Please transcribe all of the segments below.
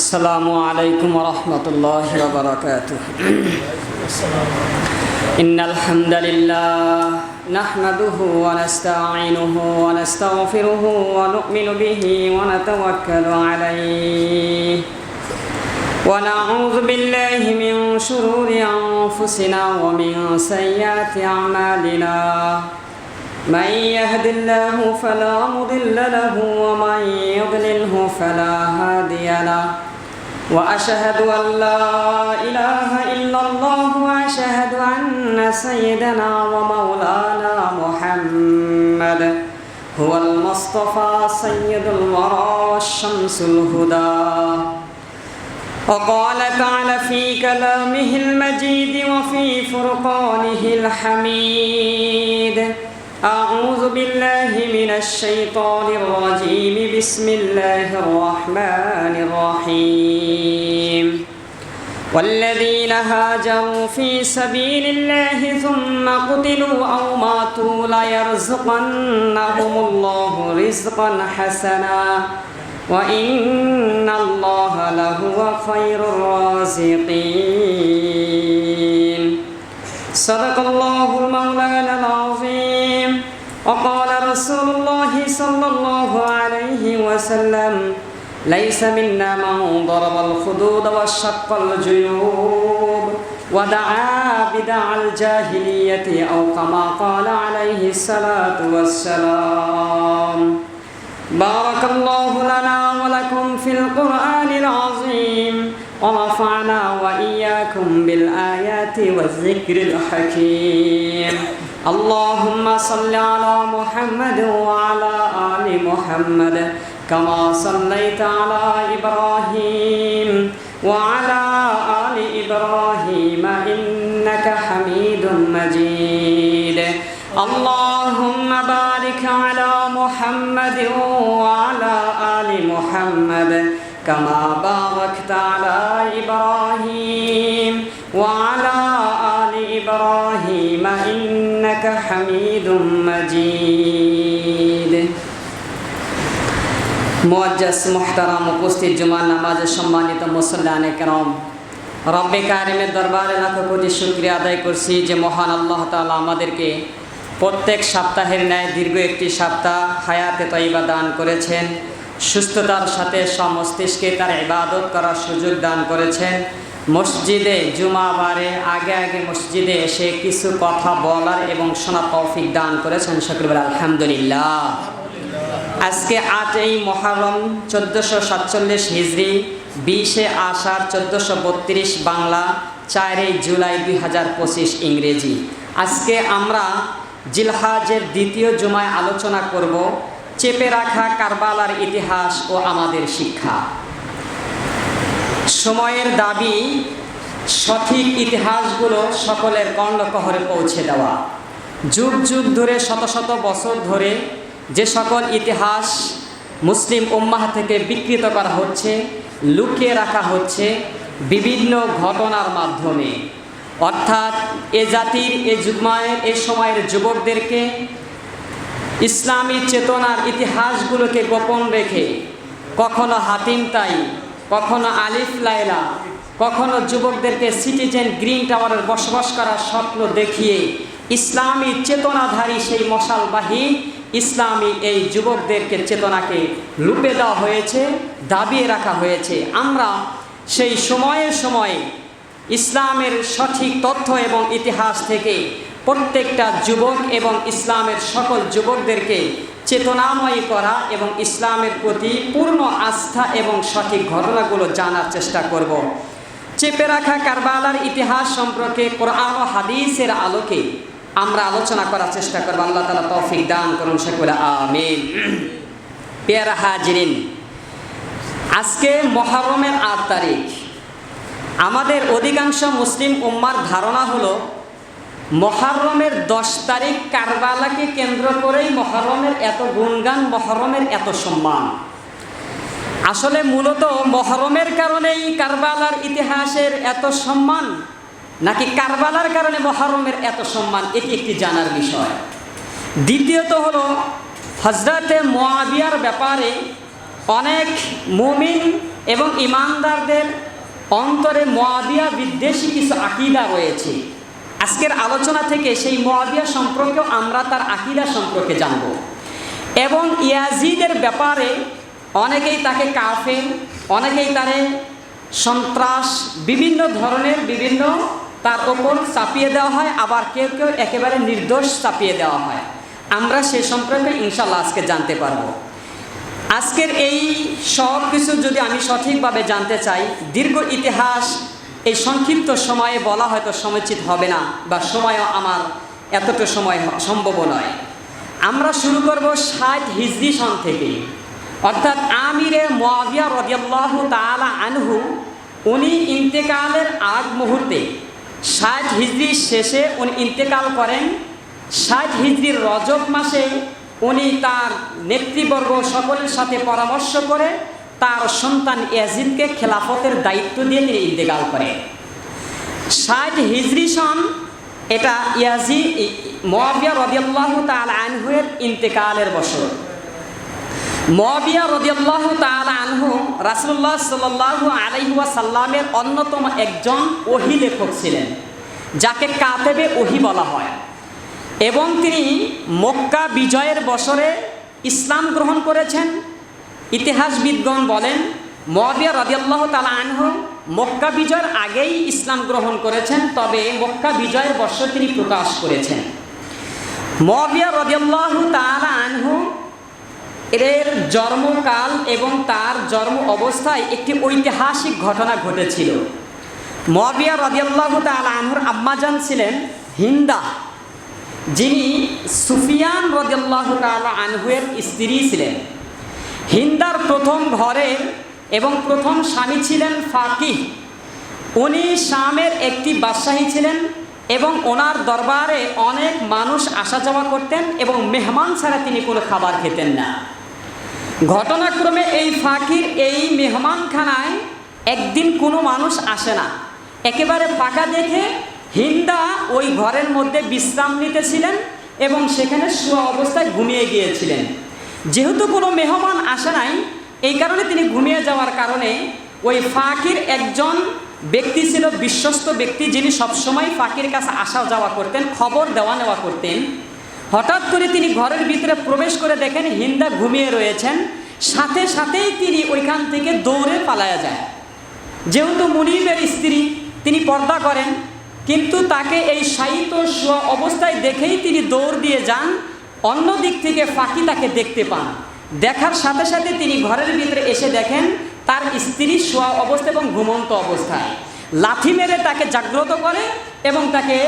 السلام عليكم ورحمة الله وبركاته. إن الحمد لله نحمده ونستعينه ونستغفره ونؤمن به ونتوكل عليه ونعوذ بالله من شرور أنفسنا ومن سيئات أعمالنا. من يهد الله فلا مضل له ومن يضلله فلا هادي له. وأشهد أن لا إله إلا الله وأشهد أن سيدنا ومولانا محمد هو المصطفى سيد الورى والشمس الهدى. وقال تعالى في كلامه المجيد وفي فرقانه الحميد: أعوذ بالله من الشيطان الرجيم. بسم الله الرحمن الرحيم. والذين هاجروا في سبيل الله ثم قتلوا أو ماتوا ليرزقنهم الله رزقا حسنا وإن الله لهو خير الرازقين. صدق الله المولانا العظيم. وقال رسول الله صلى الله عليه وسلم: ليس منا من ضرب الخدود وشق الجيوب ودعا بدعا الجاهلية أو كما قال عليه الصلاة والسلام. بارك الله لنا ولكم في القرآن العظيم ونفعنا وإياكم بالآيات والذكر الحكيم. اللهم صل على محمد وعلى آل محمد كما صليت على إبراهيم وعلى آل إبراهيم إنك حميد مجيد. اللهم بارك على محمد وعلى آل محمد كما باركت على إبراهيم وعلى آل إبراهيم إنك حميد مجيد. মুআজ্জাজ মুহতারাম উপস্থিত জুমার নামাজের সম্মানিত মুসল্লিয়ানে কেরাম, রব্বে কারিমের দরবারে লাখো কোটি শুকরিয়া আদায় করছি যে মহান আল্লাহ তাআলা আমাদেরকে প্রত্যেক সপ্তাহের ন্যায় দীর্ঘ একটি সপ্তাহ হায়াতে তয়্যিবা দান করেছেন, সুস্থতার সাথে সমস্তিষ্কে তার ইবাদত করার সুযোগ দান করেছেন। মসজিদে জুমাবারে আগে আগে মসজিদে এসে কিছু কথা বলার এবং শোনার তৌফিক দান করেছেন। সকলে বলে আলহামদুলিল্লাহ। আজকে 8ই মুহররম 1447 হিজরি, 20 আষাঢ় 1432 বাংলা, 4 জুলাই 2025 ইংরেজি। আজকে আমরা জিলহাজের দ্বিতীয় জুমায় আলোচনা করব চেপে রাখা কারবালার ইতিহাস ও আমাদের শিক্ষা। সময়ের দাবি সঠিক ইতিহাসগুলো সকলের কর্ণকহরে পৌঁছে দেওয়া। যুগ যুগ ধরে শত শত বছর ধরে যে সকল ইতিহাস মুসলিম উম্মাহ থেকে বিকৃত করা হচ্ছে, লুকিয়ে রাখা হচ্ছে বিভিন্ন ঘটনার মাধ্যমে, অর্থাৎ এ জাতির এ সময়ের যুবকদেরকে ইসলামী চেতনার ইতিহাসগুলোকে গোপন রেখে কখনো হাতিম তাই, কখনো আলিফ লায়লা, কখনো যুবকদেরকে সিটিজেন গ্রিন টাওয়ারের বসবাস করার স্বপ্ন দেখিয়ে ইসলামী চেতনাধারী সেই মশালবাহী ইসলামী এই যুবকদেরকে চেতনাকে লুপে দেওয়া হয়েছে, দাবিয়ে রাখা হয়েছে। আমরা সেই সময়ে সময়ে ইসলামের সঠিক তথ্য এবং ইতিহাস থেকে প্রত্যেকটা যুবক এবং ইসলামের সকল যুবকদেরকে চেতনাময়ী করা এবং ইসলামের প্রতি পূর্ণ আস্থা এবং সঠিক ঘটনাগুলো জানার চেষ্টা করব। চেপে রাখা কারবালার ইতিহাস সম্পর্কে কোরআন ও হাদিসের আলোকে আমরা আলোচনা করার চেষ্টা করব। আল্লাহ তাআলা তৌফিক দান করুন, সকলে আমিন। পেয়ারা হাজিরিন, আজকে মুহররমের 8 তারিখ। আমাদের অধিকাংশ মুসলিম উম্মার ধারণা হলো মুহররমের 10 তারিখ কারবালাকে কেন্দ্র করেই মুহররমের এত গুণগান, মুহররমের এত সম্মান। আসলে মূলত মুহররমের কারণেই কারবালার ইতিহাসের এত সম্মান, নাকি কারবালার কারণে মুহররমের এত সম্মান, এটি একটি জানার বিষয়। দ্বিতীয়ত হলো হযরতে মুআবিয়ার ব্যাপারে অনেক মুমিন এবং ইমানদারদের অন্তরে মুআবিয়া বিদ্বেষী কিছু আকীদা রয়েছে। আজকের আলোচনা থেকে সেই মুআবিয়া সম্পর্কেও আমরা তার আকীদা সম্পর্কে জানব। এবং ইয়াজিদের ব্যাপারে অনেকেই তাকে কাফের, অনেকেই তারে সন্ত্রাস, বিভিন্ন ধরনের বিভিন্ন তার ওপর চাপিয়ে দেওয়া হয়, আবার কেউ কেউ একেবারে নির্দোষ চাপিয়ে দেওয়া হয়। আমরা সে সম্পর্কে ইনশাআল্লাহ আজকে জানতে পারব। আজকের এই সব কিছু যদি আমি সঠিকভাবে জানতে চাই, দীর্ঘ ইতিহাস এই সংক্ষিপ্ত সময়ে বলা হয়তো সমুচিত হবে না, বা সময়ও আমার এতটা সময় সম্ভব নয়। আমরা শুরু করব 60 হিজরি সন থেকে, অর্থাৎ আমিরে মুআবিয়া রাদিয়াল্লাহু তাআলা আনহু উনি ইন্তেকালের আগ মুহূর্তে 60 হিজরির শেষে উনি ইন্তেকাল করেন। 60 হিজরির রজব মাসে উনি তার নেতৃবর্গ সকলের সাথে পরামর্শ করে তার সন্তান ইয়াজিদকে খেলাফতের দায়িত্ব দিয়ে তিনি ইন্তেকাল করেন। 60 হিজরি সন এটা মুআবিয়া রাদিয়াল্লাহু তাআলা আনহুর ইন্তেকালের বছর। মুআবিয়া রাদিয়াল্লাহু তাআলা আনহু রাসূলুল্লাহ সাল্লাল্লাহু আলাইহি ওয়াসাল্লামের অন্যতম একজন ওহী লেখক ছিলেন, যাকে কাতেবে ওহী বলা হয়। এবং তিনি মক্কা বিজয়ের বছরে ইসলাম গ্রহণ করেছেন। ইতিহাসবিদগণ বলেন মুআবিয়া রাদিয়াল্লাহু তাআলা আনহু মক্কা বিজয়ের আগেই ইসলাম গ্রহণ করেছেন, তবে মক্কা বিজয়ের বছর তিনি প্রকাশ করেছেন। মুআবিয়া রাদিয়াল্লাহু তাআলা আনহু এর জন্মকাল এবং তার জন্ম অবস্থায় একটি ঐতিহাসিক ঘটনা ঘটেছিল। মুআবিয়া রাদিয়াল্লাহু তাআলা আনহুর আম্মাজান ছিলেন হিন্দা, যিনি সুফিয়ান রাদিয়াল্লাহু তাআলা আনহুর স্ত্রী ছিলেন। হিন্দার প্রথম ঘরের এবং প্রথম স্বামী ছিলেন ফাকিহ। উনি শামের একটি বাদশাহী ছিলেন এবং ওনার দরবারে অনেক মানুষ আসা যাওয়া করতেন এবং মেহমান ছাড়া তিনি কোনো খাবার খেতেন না। ঘটনাক্রমে এই ফাকির এই মেহমানখানায় একদিন কোনো মানুষ আসে না। একেবারে ফাঁকা দেখে হিন্দা ওই ঘরের মধ্যে বিশ্রাম নিতেছিলেন এবং সেখানে শোয়া অবস্থায় ঘুমিয়ে গিয়েছিলেন। যেহেতু কোনো মেহমান আসে নাই, এই কারণে তিনি ঘুমিয়ে যাওয়ার কারণে ওই ফাকির একজন ব্যক্তি ছিল, বিশ্বস্ত ব্যক্তি, যিনি সবসময় ফাকির কাছে আসা যাওয়া করতেন, খবর দেওয়া নেওয়া করতেন। হঠাৎ করে তিনি ঘরের ভিতরে প্রবেশ করে দেখেন হিন্দা ঘুমিয়ে রয়েছেন। সাথে সাথেই তিনি ওইখান থেকে দৌড়ে পালায়া যায়। যেহেতু মুনিবের স্ত্রী, তিনি পর্দা করেন, কিন্তু তাকে এই শায়িত শোয়া অবস্থায় দেখেই তিনি দৌড় দিয়ে যান। অন্য দিক থেকে ফাঁকি তাকে দেখতে পান। দেখার সাথে সাথে তিনি ঘরের ভিতরে এসে দেখেন তার স্ত্রী শোয়া অবস্থা এবং ঘুমন্ত অবস্থায়। লাথি মেরে তাকে জাগ্রত করে এবং তাকে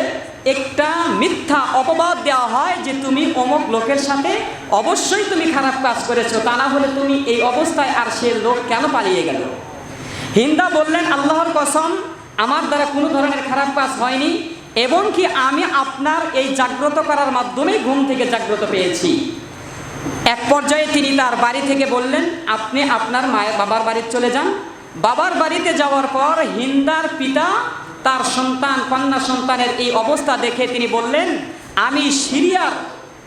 একটা মিথ্যা অপবাদ দেওয়া হয় যে তুমি অমুক লোকের সাথে অবশ্যই তুমি খারাপ কাজ করেছো, তা না হলে তুমি এই অবস্থায় আর সে লোক কেন পালিয়ে গেল। হিন্দা বললেন, আল্লাহর কসম, আমার দ্বারা কোনো ধরনের খারাপ কাজ হয়নি, এবং কি আমি আপনার এই জাগ্রত করার মাধ্যমেই ঘুম থেকে জাগ্রত পেয়েছি। এক পর্যায়ে তিনি তার বাড়ি থেকে বললেন, আপনি আপনার বাবার বাড়িতে চলে যান। বাবার বাড়িতে যাওয়ার পর হিন্দার পিতা তার সন্তান, কন্যা সন্তানের এই অবস্থা দেখে তিনি বললেন, আমি সিরিয়ার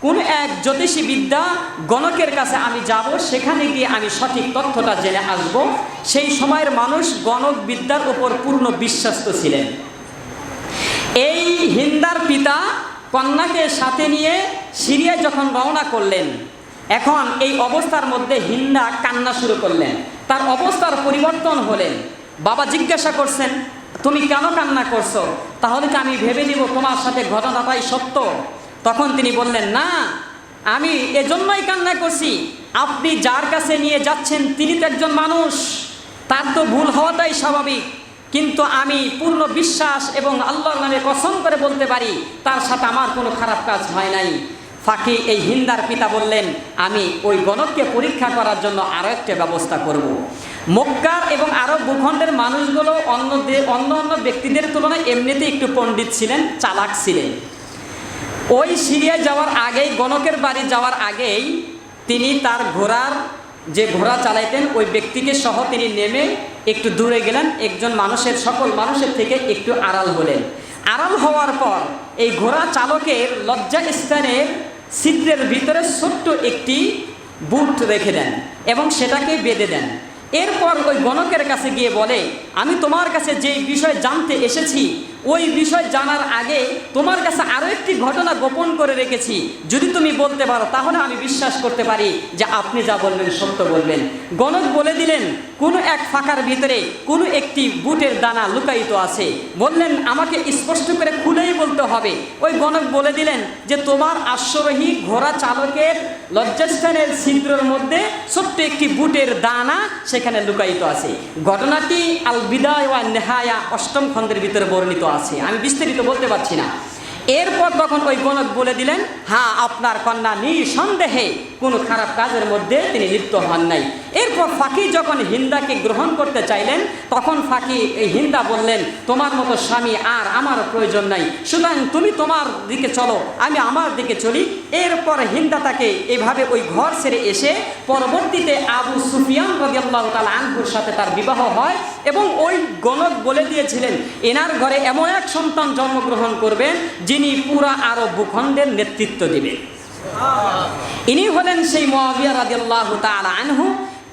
কোন এক জ্যোতিষী বিদ্যা গণকের কাছে আমি যাব, সেখানে গিয়ে আমি সঠিক তথ্যটা জেনে আসব। সেই সময়ের মানুষ গণক বিদ্যার উপর পূর্ণ বিশ্বাস্ত ছিলেন। এই হিন্দার পিতা কন্যাকে সাথে নিয়ে সিরিয়ায় যখন রওনা করলেন, এখন এই অবস্থার মধ্যে হিন্দা কান্না শুরু করলেন। তার অবস্থার পরিবর্তন হলেন। বাবা জিজ্ঞাসা করছেন, তুমি কেন কান্না করছো? তাহলে কি আমি ভেবে নিব তোমার সাথে ঘটনাটাই সত্য? তখন তিনি বললেন, না, আমি এজন্যই কান্না করছি, আপনি যার কাছে নিয়ে যাচ্ছেন তিনি তো একজন মানুষ, তার তো ভুল হওয়াটাই স্বাভাবিক, কিন্তু আমি পূর্ণ বিশ্বাস এবং আল্লাহর নামে কসম করে বলতে পারি তার সাথে আমার কোনো খারাপ কাজ হয় নাই। ফাঁকি এই হিন্দার পিতা বললেন, আমি ওই গণককে পরীক্ষা করার জন্য আরও একটা ব্যবস্থা করব। মক্কার এবং আরব ভূখণ্ডের মানুষগুলো অন্য ব্যক্তিদের তুলনায় এমনিতে একটু পণ্ডিত ছিলেন, চালাক ছিলেন। ওই সিরিয়ায় যাওয়ার আগেই, গণকের বাড়ি যাওয়ার আগেই তিনি তার যে ঘোড়া চালাইতেন ওই ব্যক্তিকে সহ তিনি নেমে একটু দূরে গেলেন, একজন সকল মানুষের থেকে একটু আড়াল হলেন। আড়াল হওয়ার পর এই ঘোড়া চালকের লজ্জা স্থানের ছিদ্রের ভিতরে ছোট্ট একটি বুট রেখে দেন এবং সেটাকে বেঁধে দেন। এরপর ওই গণকের কাছে গিয়ে বলে, আমি তোমার কাছে যেই বিষয় জানতে এসেছি ওই বিষয় জানার আগে তোমার কাছে আরও একটি ঘটনা গোপন করে রেখেছি, যদি তুমি বলতে পারো তাহলে আমি বিশ্বাস করতে পারি যে আপনি যা বলবেন সত্য বলবেন। গণক বলে দিলেন, কোনো এক ফাঁকার ভিতরে কোনো একটি বুটের দানা লুকায়িত আছে। বললেন, আমাকে স্পষ্ট করে খুলেই বলতে হবে। ওই গণক বলে দিলেন যে তোমার আশ্বারোহী ঘোড়া চালকের লজ্জাস্থানের ছিদ্রের মধ্যে ছোট্ট একটি বুটের দানা সেখানে লুকায়িত আছে। ঘটনাটি আল বিদায়া ওয়ান নেহায়া 8ম খণ্ডের ভিতরে বর্ণিত আছে, আমি বিস্তারিত বলতে পারছি না। এরপর তখন ওই গণক বলে দিলেন, হ্যাঁ, আপনার কন্যা নিঃসন্দেহে কোনো খারাপ কাজের মধ্যে তিনি লিপ্ত হন নাই। এরপর ফাঁকি যখন হিন্দাকে গ্রহণ করতে চাইলেন তখন ফাঁকি এই হিন্দা বললেন, তোমার মতো স্বামী আর আমার প্রয়োজন নাই, সুতরাং তুমি তোমার দিকে চলো, আমি আমার দিকে চলি। এরপর হিন্দা তাকে এভাবে ওই ঘর ছেড়ে এসে পরবর্তীতে আবু সুফিয়ান রাদিয়াল্লাহু তাআলা আনহুর সাথে তার বিবাহ হয় এবং ওই গণক বলে দিয়েছিলেন এনার ঘরে এমন এক সন্তান জন্মগ্রহণ করবেন যিনি পুরা আরব ভূখণ্ডের নেতৃত্ব দিবেন। ইনি হলেন সেই মুআবিয়া রাদিয়াল্লাহু তাআলা আনহু।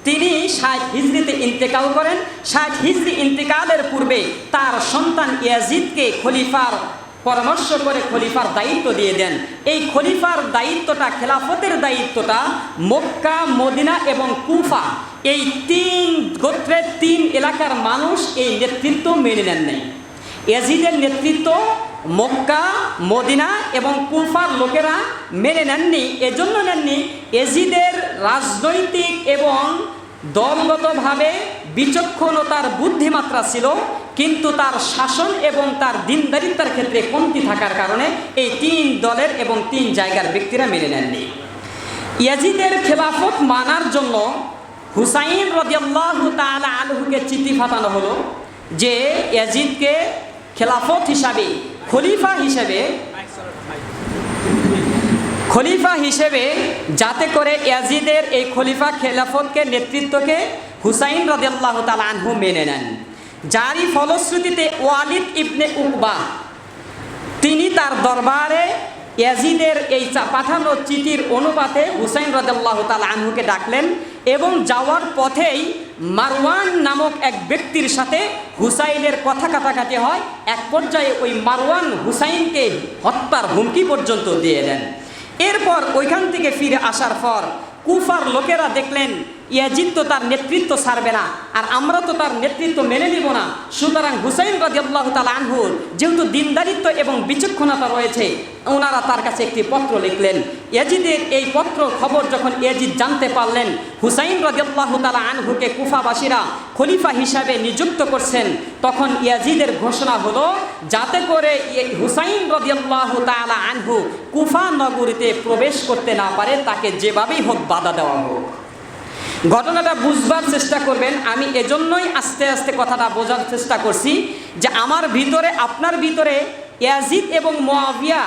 তিনি 60 হিজরিতে ইন্তেকাল করেন। 60 হিজরি ইন্তেকালের পূর্বে তার সন্তান ইয়াজিদকে খলিফার পরামর্শ করে খলিফার দায়িত্ব দিয়ে দেন। এই খলিফার দায়িত্বটা, খেলাফতের দায়িত্বটা মক্কা, মদিনা এবং কুফা এই 3 গোত্রের 3 এলাকার মানুষ এই নেতৃত্ব মেনে নেন নাই। ইয়াজিদের নেতৃত্ব মক্কা, মদিনা এবং কুফার লোকেরা মেনে নেননি। এজন্য নেননি, ইয়াজিদের রাজনৈতিক এবং দলগতভাবে বিচক্ষণতার বুদ্ধিমাত্রা ছিল, কিন্তু তার শাসন এবং তার দিনদারিত্বের ক্ষেত্রে কমতি থাকার কারণে এই 3 দলের এবং 3 জায়গার ব্যক্তিরা মেনে নেননি। ইয়াজিদের খেলাফত মানার জন্য হুসাইন রাদিয়াল্লাহু তাআলা আনহুকে চিঠি পাঠানো হলো যে ইয়াজিদকে খেলাফত হিসাবে, খলিফা হিসেবে যাতে করে ইয়াজিদের এই খলিফা খেলাফতকে নেতৃত্বকে হুসাইন রাদিয়াল্লাহু তাআলা আনহু মেনে নেন। যারই ফলশ্রুতিতে ওয়ালিদ ইবনে উকবা তিনি তার দরবারে ইয়াজিদের এই পাঠানো চিঠির অনুপাতে হুসাইন রাদিয়াল্লাহু তাআলা আনহুকে ডাকলেন এবং যাওয়ার পথেই মারওয়ান নামক এক ব্যক্তির সাথে হুসাইনের কথা কাটাকাটি হয়। এক পর্যায়ে ওই মারওয়ান হুসাইনকে হত্যার হুমকি পর্যন্ত দিয়ে দেন। এরপর ওইখান থেকে ফিরে আসার পর কুফার লোকেরা দেখলেন ইয়াজিদ তো তার নেতৃত্ব ছাড়বে না, আর আমরা তো তার নেতৃত্ব মেনে নিব না, সুতরাং হুসাইন রাদিয়াল্লাহু তাআলা আনহুর যেহেতু দিনদারিত্ব এবং বিচক্ষণতা রয়েছে, ওনারা তার কাছে একটি পত্র লিখলেন। ইয়াজিদের এই পত্র খবর যখন ইয়াজিদ জানতে পারলেন হুসাইন রাদিয়াল্লাহু তাআলা আনহুকে কুফাবাসীরা খলিফা হিসাবে নিযুক্ত করছেন, তখন ইয়াজিদের ঘোষণা হলো যাতে করে হুসাইন রাদিয়াল্লাহু তাআলা আনহু কুফা নগরীতে প্রবেশ করতে না পারে তাকে যেভাবেই হোক বাধা দেওয়া হোক। ঘটনাটা বুঝবার চেষ্টা করবেন। আমি এজন্যই আস্তে আস্তে কথাটা বোঝার চেষ্টা করছি যে আমার ভিতরে, আপনার ভিতরে ইয়াজিদ এবং মুআবিয়া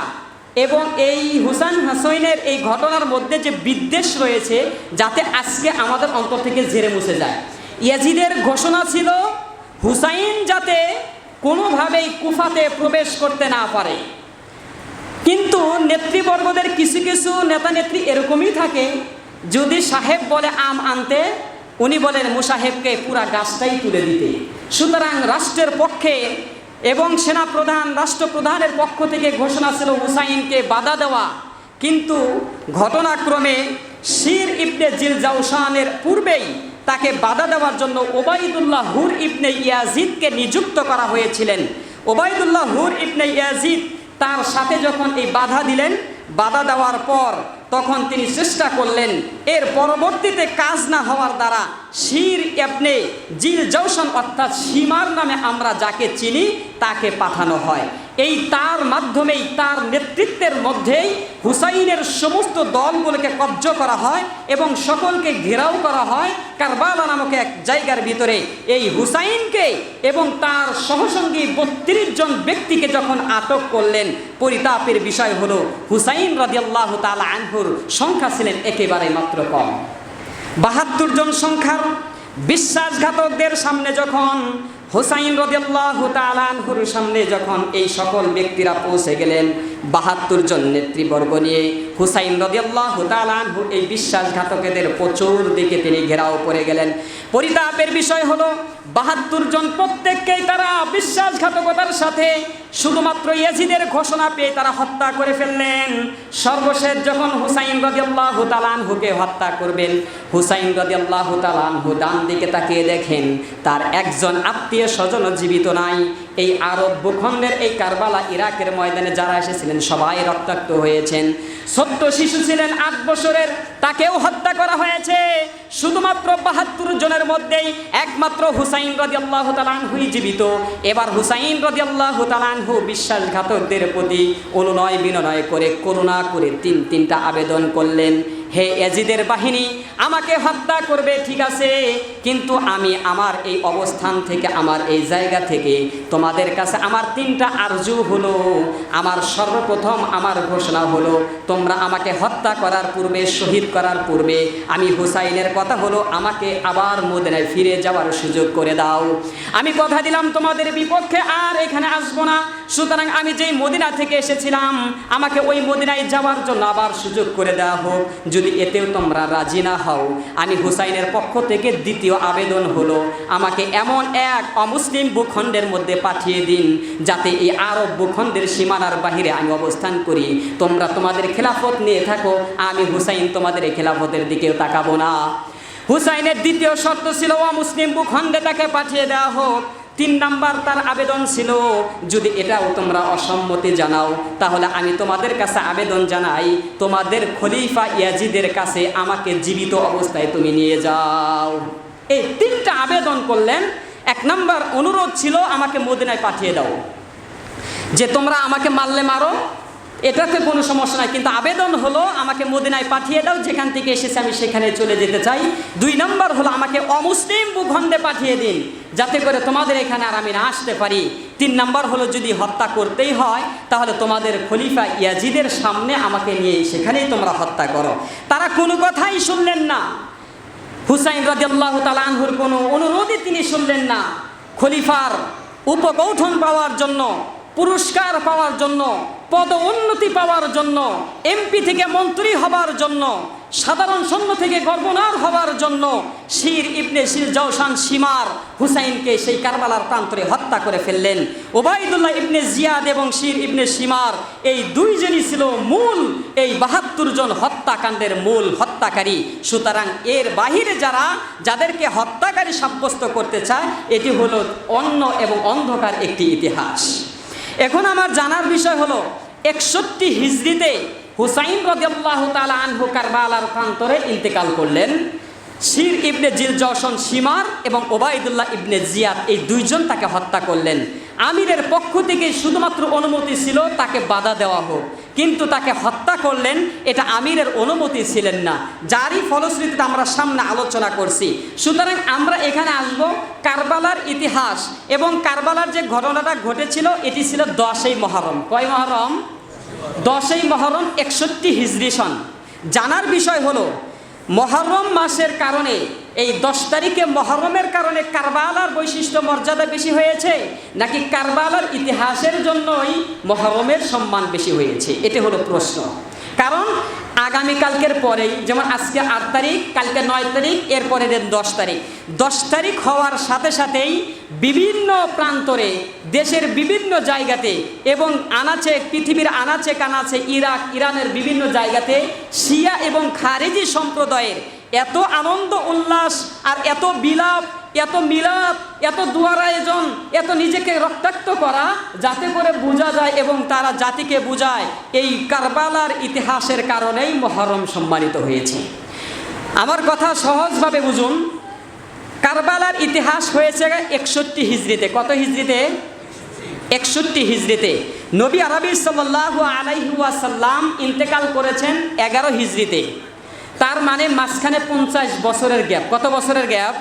এবং এই হুসাইনের এই ঘটনার মধ্যে যে বিদ্বেষ রয়েছে যাতে আজকে আমাদের অন্তর থেকে ঝেড়ে মুছে যায়। ইয়াজিদের ঘোষণা ছিল হুসাইন যাতে কোনোভাবেই কুফাতে প্রবেশ করতে না পারে, কিন্তু নেতৃবর্গদের কিছু কিছু নেতা নেত্রী এরকমই থাকে, যদি সাহেব বলে আম আনতে, উনি বলেন মুসাহেবকে পুরা গাছটাই তুলে দিতে। সুতরাং রাষ্ট্রের পক্ষে এবং সেনাপ্রধান, রাষ্ট্রপ্রধানের পক্ষ থেকে ঘোষণা ছিল হুসাইনকে বাধা দেওয়া, কিন্তু ঘটনাক্রমে শির ইবনে জিলজাউশানের পূর্বেই তাকে বাধা দেওয়ার জন্য ওবাইদুল্লাহ হুর ইবনে ইয়াজিদকে নিযুক্ত করা হয়েছিলেন। ওবাইদুল্লাহ হুর ইবনে ইয়াজিদ তার সাথে যখন এই বাধা দিলেন, বাধা দেওয়ার পর তখন তিনি চেষ্টা করলেন এর পরবর্তীতে কাজ না হওয়ার দ্বারা শির ইবনে জিলজাউশান অর্থাৎ শিমার নামে আমরা যাকে চিনি তাকে পাঠানো হয়। এই তার মাধ্যমেই, তার নেতৃত্বের মধ্যেই হুসাইনের সমস্ত দলগুলোকে কব্জা করা হয় এবং সকলকে ঘেরাও করা হয়। কারবালা নামক এক জায়গার ভিতরে এই হুসাইনকে এবং তার সহসঙ্গী 32 জন ব্যক্তিকে যখন আটক করলেন, পরিতাপের বিষয় হলো হুসাইন রাদিয়াল্লাহু তাআলা আনহুর সংখ্যা ছিলেন একেবারে মাত্র কম। 72 জন সংখ্যার বিশ্বাসঘাতকদের সামনে যখন হুসাইন রাদিয়াল্লাহু তাআলা আনহুর সামনে যখন এই সকল ব্যক্তিরা পৌঁছে গেলেন, 72 জন নেতৃবর্গ নিয়ে হুসাইন রাদিয়াল্লাহু তাআলা আনহু এই বিশ্বাসঘাতকদের প্রচুর দিকে তিনি ঘেরাও করে গেলেন। পরিতাপের বিষয় হলো ৭২ জন প্রত্যেককেই তারা বিশ্বাসঘাতকতার সাথে শুধুমাত্র ইয়াজিদের ঘোষণা পেয়ে তারা হত্যা করে ফেললেন। সর্বশেষ যখন হুসাইন রাদিয়াল্লাহু তাআলা আনহুকে হত্যা করবেন, হুসাইন রাদিয়াল্লাহু তাআলা আনহু ডান দিকে তাকিয়ে দেখেন তার একজন আত্মীয় স্বজন জীবিত নাই। এই আরব ভূখণ্ডের এই কারবালা ইরাকের ময়দানে যারা এসেছিলেন সবাই রক্তাক্ত হয়েছেন। ছোট্ট শিশু ছিলেন ৮ বছরের, তাকেও হত্যা করা হয়েছে। শুধুমাত্র ৭২ জনের মধ্যেই একমাত্র হুসাইন রাদিয়াল্লাহু তাআলা আনহুই জীবিত। এবার হুসাইন রাদিয়াল্লাহু তাআলা আনহু বিশ্বাসঘাতকদের প্রতি অনুনয় বিনয় করে করুণা করে তিনটা আবেদন করলেন। হে ইয়াজিদের বাহিনী, আমাকে হত্যা করবে ঠিক আছে, কিন্তু আমি আমার এই অবস্থান থেকে, আমার এই জায়গা থেকে তোমাদের কাছে আমার 3টা আরজু হলো। আমার সর্বপ্রথম আমার ঘোষণা হলো, তোমরা আমাকে হত্যা করার পূর্বে, শহীদ করার পূর্বে আমি হুসাইনের কথা হলো আমাকে আবার মদিনায় ফিরে যাওয়ার সুযোগ করে দাও। আমি কথা দিলাম তোমাদের বিপক্ষে আর এখানে আসবো না। সুতরাং আমি যেই মদিনা থেকে এসেছিলাম আমাকে ওই মদিনায় যাওয়ার জন্য আবার সুযোগ করে দেওয়া হোক। যদি এতেও তোমরা রাজি না হও, আমি হুসাইনের পক্ষ থেকে দ্বিতীয় আবেদন হলো আমাকে এমন এক অমুসলিম ভূখণ্ডের মধ্যে পাঠিয়ে দিন যাতে এই আরব ভূখণ্ডের সীমানার বাহিরে আমি অবস্থান করি। তোমরা তোমাদের খেলাফত নিয়ে থাকো, আমি হুসাইন তোমাদের এই খেলাফতের দিকেও তাকাবো না। হুসাইনের দ্বিতীয় শর্ত ছিল অমুসলিম ভূখণ্ডে তাকে পাঠিয়ে দেওয়া হোক। 3 নাম্বার তার আবেদন ছিল, যদি এটাও তোমরা অসম্মতি জানাও তাহলে আমি তোমাদের কাছে আবেদন জানাই তোমাদের খলিফা ইয়াজিদের কাছে আমাকে জীবিত অবস্থায় তুমি নিয়ে যাও। এই 3টা আবেদন করলেন। 1 নাম্বার অনুরোধ ছিল আমাকে মদিনায় পাঠিয়ে দাও, যে তোমরা আমাকে মারলে মারো, এটাতে কোনো সমস্যা নাই, কিন্তু আবেদন হলো আমাকে মদিনায় পাঠিয়ে দাও, যেখান থেকে এসেছে আমি সেখানে চলে যেতে চাই। 2 নাম্বার হলো আমাকে অমুসলিম ভূখণ্ডে পাঠিয়ে দিন যাতে করে তোমাদের এখানে আর আমি না আসতে পারি। 3 নাম্বার হলো যদি হত্যা করতেই হয় তাহলে তোমাদের খলিফা ইয়াজিদের সামনে আমাকে নিয়ে সেখানেই তোমরা হত্যা করো। তারা কোনো কথাই শুনলেন না। হুসাইন রাদিয়াল্লাহু তাআলা আনহুর কোনো অনুরোধই তিনি শুনলেন না। খলিফার উপকৌঠন পাওয়ার জন্য, পুরস্কার পাওয়ার জন্য, পদ উন্নতি পাওয়ার জন্য, এমপি থেকে মন্ত্রী হবার জন্য, সাধারণ সৈন্য থেকে গভর্নর হবার জন্য শির ইবনে শির জওশান শিমার হুসাইনকে সেই কারবালার প্রান্তরে হত্যা করে ফেললেন। ওবাইদুল্লাহ ইবনে জিয়াদ এবং শির ইবনে শিমার এই 2 জনই ছিল মূল এই ৭২ জন হত্যাকাণ্ডের মূল হত্যাকারী। সুতরাং এর বাহিরে যাদেরকে হত্যাকারী সাব্যস্ত করতে চায় এটি হলো অন্য এবং অন্ধকার একটি ইতিহাস। এখন আমার জানার বিষয় হলো 61 হিজরিতে হুসাইন রাদিয়াল্লাহু তাআলা আনহু কারবালার প্রান্তরে ইন্তেকাল করলেন। শির ইবনে জিল জওশন শিমার এবং ওবাইদুল্লাহ ইবনে জিয়াদ এই 2 জন তাকে হত্যা করলেন। আমিরের পক্ষ থেকে শুধুমাত্র অনুমতি ছিল তাকে বাধা দেওয়া হোক, কিন্তু তাকে হত্যা করলেন এটা আমিরের অনুমতি ছিলেন না, যারই ফলশ্রুতিতে আমরা সামনে আলোচনা করছি। সুতরাং আমরা এখানে আসব কারবালার ইতিহাস এবং কারবালার যে ঘটনাটা ঘটেছিল এটি ছিল 10ই মহরম। কয় মহরম? 10ই মহরম 61 হিজরি সন। জানার বিষয় হলো মহরম মাসের কারণে এই 10 তারিখে মহরমের কারণে কারবালার বৈশিষ্ট্য মর্যাদা বেশি হয়েছে, নাকি কারবালার ইতিহাসের জন্যই মহরমের সম্মান বেশি হয়েছে? এটি হলো প্রশ্ন। কারণ আগামীকালকের পরেই, যেমন আজকে 8 তারিখ, কালকে 9 তারিখ, এরপরে 10 তারিখ। 10 তারিখ হওয়ার সাথে সাথেই বিভিন্ন প্রান্তরে, দেশের বিভিন্ন জায়গাতে এবং পৃথিবীর আনাচে কানাচে, ইরানের বিভিন্ন জায়গাতে শিয়া এবং খারেজি সম্প্রদায়ের এত আনন্দ উল্লাস আর এত বিলাপ, এত মিলাদ, এত দুয়ার আয়োজন, এত নিজেকে রক্তাক্ত করা যাতে করে বোঝা যায় এবং তারা জাতিকে বোঝায় এই কারবালার ইতিহাসের কারণেই মহরম সম্মানিত হয়েছে। আমার কথা সহজভাবে বুঝুন। কারবালার ইতিহাস হয়েছে 61 হিজরিতে। কত হিজরিতে? 61 হিজরিতে। নবী আরবি সাল্লাল্লাহু আলাইহি ওয়াসাল্লাম ইন্তেকাল করেছেন 11 হিজরিতে। তার মানে মাঝখানে 50 বছরের গ্যাপ। কত বছরের গ্যাপ?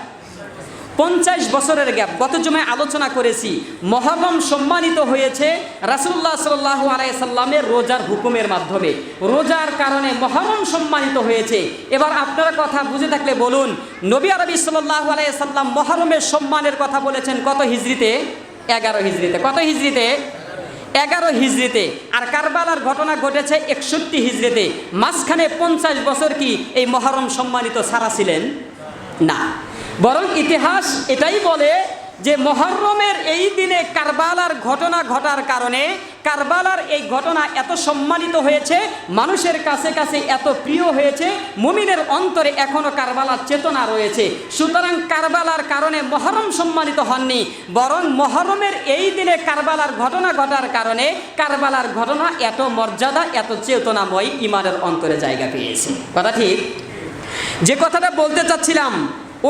50 বছরের গ্যাপ। গত জুমায় আলোচনা করেছি মহরম সম্মানিত হয়েছে রাসূলুল্লাহ সাল্লাল্লাহু আলাইহি সাল্লামের রোজার হুকুমের মাধ্যমে। রোজার কারণে মহরম সম্মানিত হয়েছে। এবার আপনারা কথা বুঝে থাকলে বলুন, নবী আরবি সাল্লাল্লাহু আলাইহি সাল্লাম মহরমের সম্মানের কথা বলেছেন কত হিজরিতে? 11 হিজরিতে। কত হিজরিতে? 11 হিজরিতে, আর কারবালার ঘটনা ঘটেছে 61 হিজরিতে। মাঝখানে 50 বছর কি এই মহরম সম্মানিত ছাড়া ছিলেন না। বরং ইতিহাস এটাই বলে যে মহরমের এই দিনে কারবালার ঘটনা ঘটার কারণে কারবালার এই ঘটনা এত সম্মানিত হয়েছে, মানুষের কাছে কাছে এত প্রিয় হয়েছে, মুমিনের অন্তরে এখনো কারবালার চেতনা রয়েছে। সুতরাং কারবালার কারণে মহরম সম্মানিত হননি, বরং মহরমের এই দিনে কারবালার ঘটনা ঘটার কারণে কারবালার ঘটনা এত মর্যাদা, এত চেতনাময় ইমানের অন্তরে জায়গা পেয়েছে। কথা ঠিক? যে কথাটা বলতে চাচ্ছিলাম,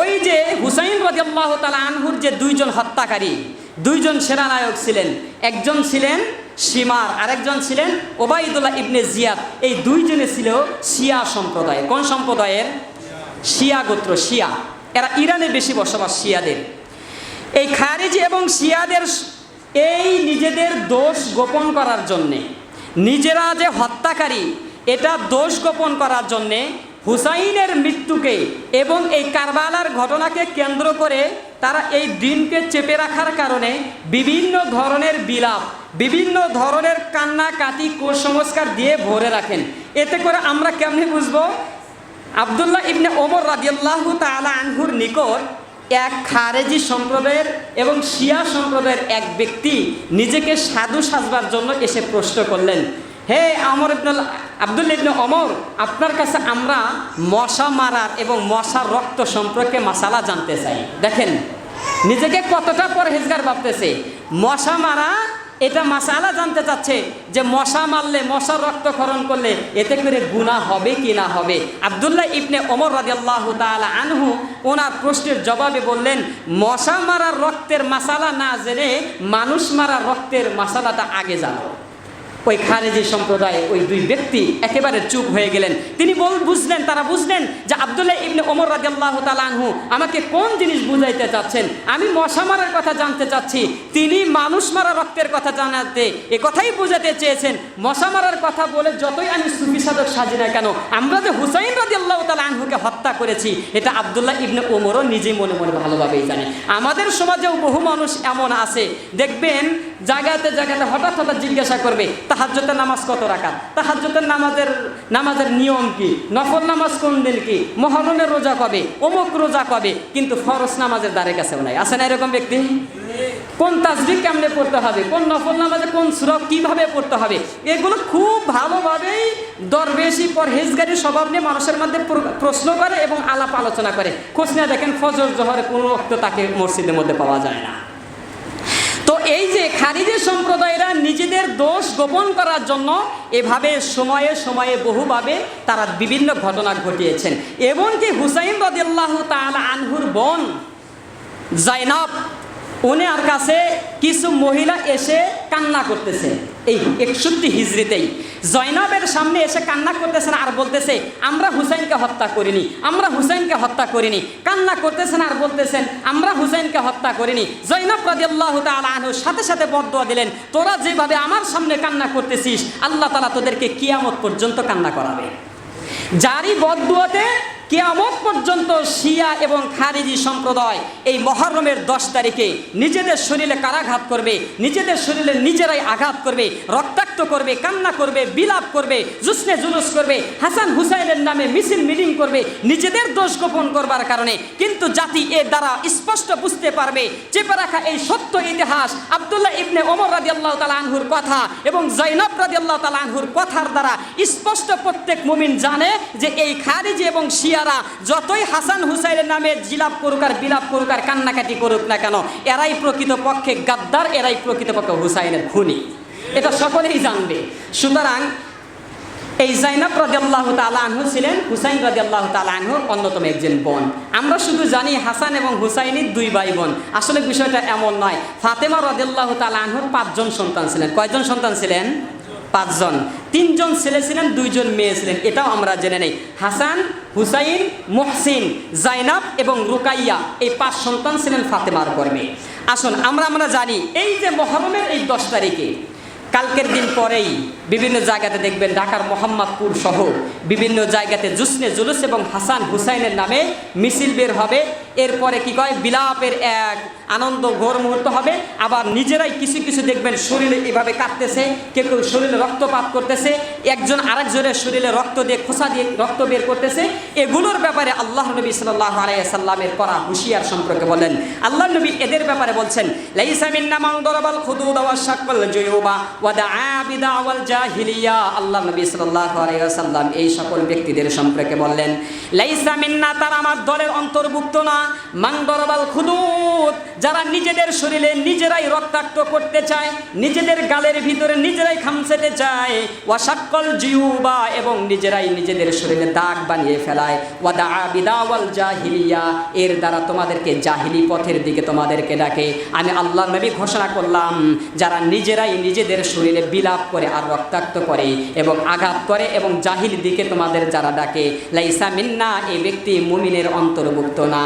ওই যে হুসাইন রাদিয়াল্লাহু তাআলা আনহুর যে দুইজন হত্যাকারী, দুইজন সেনানায়ক ছিলেন, একজন ছিলেন শিমার, আরেকজন ছিলেন ওবাইদুল্লাহ ইবনে জিয়াদ। এই দুইজনে ছিল শিয়া সম্প্রদায়। কোন সম্প্রদায়ের? শিয়া গোত্র, শিয়া। এরা ইরানে বেশি বসবাস শিয়াদের। এই খারিজি এবং শিয়াদের এই নিজেদের দোষ গোপন করার জন্যে, নিজেরা যে হত্যাকারী এটা দোষ গোপন করার জন্যে হুসাইনের মৃত্যুকে এবং এই কারবালার ঘটনাকে কেন্দ্র করে তারা এই দিনকে চেপে রাখার কারণে বিভিন্ন ধরনের বিলাপ, বিভিন্ন ধরনের কান্নাকাটি, কুসংস্কার দিয়ে ভরে রাখেন। এতে করে আমরা কেমনে বুঝবো? আব্দুল্লাহ ইবনে ওমর রাদিয়াল্লাহু তাআলা আনহুর নিকট এক খারেজি সম্প্রদায়ের এবং শিয়া সম্প্রদায়ের এক ব্যক্তি নিজেকে সাধু সাজবার জন্য এসে প্রশ্ন করলেন, হে আব্দুল্লাহ ইবনে ওমর, আপনার কাছে আমরা মশা মারার এবং মশার রক্ত সম্পর্কে মাসালা জানতে চাই। দেখেন নিজেকে কতটা পরহেজগার ভাবতেছে। মশা মারা এটা মাসালা জানতে চাচ্ছে যে মশা মারলে, মশার রক্তক্ষরণ করলে এতে করে গুনাহ হবে কি না হবে। আব্দুল্লাহ ইবনে ওমর রাদিয়াল্লাহু তাআলা আনহু ওনার প্রশ্নের জবাবে বললেন, মশা মারার রক্তের মাসালা না জেনে মানুষ মারার রক্তের মাসালাটা আগে জানো। ওই খারেজি সম্প্রদায় ওই দুই ব্যক্তি একেবারে চুপ হয়ে গেলেন। তিনি বুঝলেন, তারা বুঝলেন যে আব্দুল্লাহ ইবনে ওমর রাদিয়াল্লাহু তাআলা আনহু আমাকে কোন জিনিস বুঝাইতে চাচ্ছেন। আমি মশা মারার কথা জানতে চাচ্ছি, তিনি মানুষ মারা রক্তের কথা জানাতে এ কথাই বোঝাতে চেয়েছেন। মশা মারার কথা বলে যতই আমি সুফি সাধক সাজি না কেন, আমরা যে হুসাইন রাদিয়াল্লাহু তাআলা আনহুকে হত্যা করেছি এটা আব্দুল্লাহ ইবনে ওমরও নিজেই মনে মনে ভালোভাবেই জানে। আমাদের সমাজেও বহু মানুষ এমন আছে, দেখবেন জায়গাতে জায়গাতে হঠাৎ হঠাৎ জিজ্ঞাসা করবে তাহাজ্জুদের নামাজ কত রাকাত, তাহাজ্জুদের নামাজের নিয়ম কি, নফল নামাজ কোন দিন কি, মুহররমের রোজা কবে, অমুক রোজা কবে, কিন্তু ফরজ নামাজের দ্বারে কাছেও নাই। আছে না এরকম ব্যক্তি? কোন তাসবিহ কেমনে পড়তে হবে, কোন নফল নামাজে কোন সূরা কিভাবে পড়তে হবে, এগুলো খুব ভালোভাবেই দরবেশি পরহেজগারি স্বভাব নিয়ে মানুষের মধ্যে প্রশ্ন করে এবং আলাপ আলোচনা করে। খোঁজ নিয়ে দেখেন ফজর জোহরে কোনো ওয়াক্ত তাকে মসজিদের মধ্যে পাওয়া যায় না। তো এই যে খারিজি সম্প্রদায়েরা নিজেদের দোষ গোপন করার জন্য এভাবে সময়ে সময়ে বহুভাবে তারা বিভিন্ন ঘটনা ঘটিয়েছেন। এমনকি হুসাইন রাদিয়াল্লাহু তাআলা আনহুর বোন জাইনাব, ওনার কাছে কিছু মহিলা এসে কান্না করতেছে এই 61 হিজরিতেই। জয়নাবের সামনে এসে কান্না করতেছেন আর বলতেছে, আমরা হুসাইনকে হত্যা করিনি, আমরা হুসাইনকে হত্যা করিনি। কান্না করতেছেন আর বলতেছেন, আমরা হুসাইনকে হত্যা করিনি। জয়নাব রাদিয়াল্লাহু তাআলা আনহুর সাথে সাথে বদদুয়া দিলেন, তোরা যেভাবে আমার সামনে কান্না করতেছিস আল্লাহ তাআলা তোদেরকে কিয়ামত পর্যন্ত কান্না করাবে। যারই বদদুয়াতে কিয়ামত পর্যন্ত শিয়া এবং খারিজি সম্প্রদায় এই মুহররমের 10 তারিখে নিজেদের শরীরে কারাঘাত করবে, নিজেদের শরীরে নিজেরাই আঘাত করবে, রক্তাক্ত করবে, কান্না করবে, বিলাপ করবে, জুসনে জুলুস করবে, হাসান হুসাইনের নামে মিছিল মিটিং করবে নিজেদের দোষ গোপন করবার কারণে। কিন্তু জাতি এর দ্বারা স্পষ্ট বুঝতে পারবে চেপে রাখা এই সত্য ইতিহাস আব্দুল্লাহ ইবনে ওমর রাদিয়াল্লাহু তাআলা আনহুর কথা এবং জয়নাব রাদিয়াল্লাহু তাআলা আনহুর কথার দ্বারা স্পষ্ট প্রত্যেক মুমিন জানে যে এই খারিজি এবং শিয়া যতই হাসান হুসাইনের নামে জিলাপ করুক আর বিলাপ করুক আর কান্নাকাটি করুক না কেন, এরাই প্রকৃতপক্ষে গাদ্দার, এরাই প্রকৃতপক্ষে হুসাইনের খুনি, এটা সকলেই জানবে। সুতরাং এই জাইনাব রাদিয়াল্লাহু তাআলা আনহু ছিলেন হুসাইন রাদিয়াল্লাহু তাআলা আনহুর অন্যতম একজন বোন। আমরা শুধু জানি হাসান এবং হুসাইনের 2 ভাই বোন, আসলে বিষয়টা এমন নয়। ফাতেমা রাদিয়াল্লাহু তাআলা আনহুর 5 জন সন্তান ছিলেন। কয়জন সন্তান ছিলেন? 5 জন। 3 জন ছেলে ছিলেন, 2 জন মেয়ে ছিলেন, এটাও আমরা জেনে নেই। হাসান, হুসাইন, মুহসিন, জাইনাব এবং রুকাইয়া, এই 5 সন্তান ছিলেন ফাতেমার গর্ভে। আসুন আমরা জানি এই যে মুহররমের এই 10 তারিখে কালকের দিন পরেই বিভিন্ন জায়গাতে দেখবেন ঢাকার মোহাম্মদপুর সহ বিভিন্ন জায়গাতে জুসনে জুলুস এবং হাসান হুসাইনের নামে মিছিল বের হবে। এরপরে কি কয় বিলাপের এক আনন্দ ঘোর মুহূর্ত হবে। আবার নিজেরাই কিছু কিছু দেখবেন শরীরে এভাবে কাটতেছে, কেউ কেউ শরীরে রক্তপাত করতেছে, একজন আরেকজনের শরীরে রক্ত দিয়ে খোসা দিয়ে রক্ত বের করতেছে। এগুলোর ব্যাপারে আল্লাহ নবী সাল্লাল্লাহু আলাইহি সাল্লামের করা হুঁশিয়ার সম্পর্কে বলেন। আল্লাহ নবী এদের ব্যাপারে বলছেন, লাইসা মিন্না মান দারাবাল খুদুদ ওয়া শাক্কাল জুয়ুবা ওয়া দাআ বিদাওয়াল জাহিলিয়া। আল্লাহ নবী সাল্লাল্লাহু আলাইহি ওয়াসাল্লাম এই সকল ব্যক্তিদের সম্পর্কে বললেন, লাইসা মিন্না, তারা আমার দলের অন্তর্ভুক্ত না। মান দারাবাল খুদুদ, যারা নিজেদের শরীরে নিজেরাই রক্তাক্ত করতে চায়, নিজেদের গালের ভিতরে নিজেরাই খামচাতে চায়, ওয়া শাক্কাল জুয়ুবা, এবং নিজেরাই নিজেদের শরীরে দাগ বানিয়ে ফেলায়, ওয়া দাআ বিদাওয়াল জাহিলিয়া, এর দ্বারা তোমাদেরকে জাহিলি পথের দিকে তোমাদেরকে ডাকে। আমি আল্লাহর নবী ঘোষণা করলাম, যারা নিজেরাই নিজেদের শরীরে বিলাপ করে আর রক্তাক্ত করে এবং আঘাত করে এবং জাহিলি দিকে তোমাদের যারা ডাকে, লাইসা মিন্না, এই ব্যক্তি মুমিনের অন্তর্ভুক্ত না।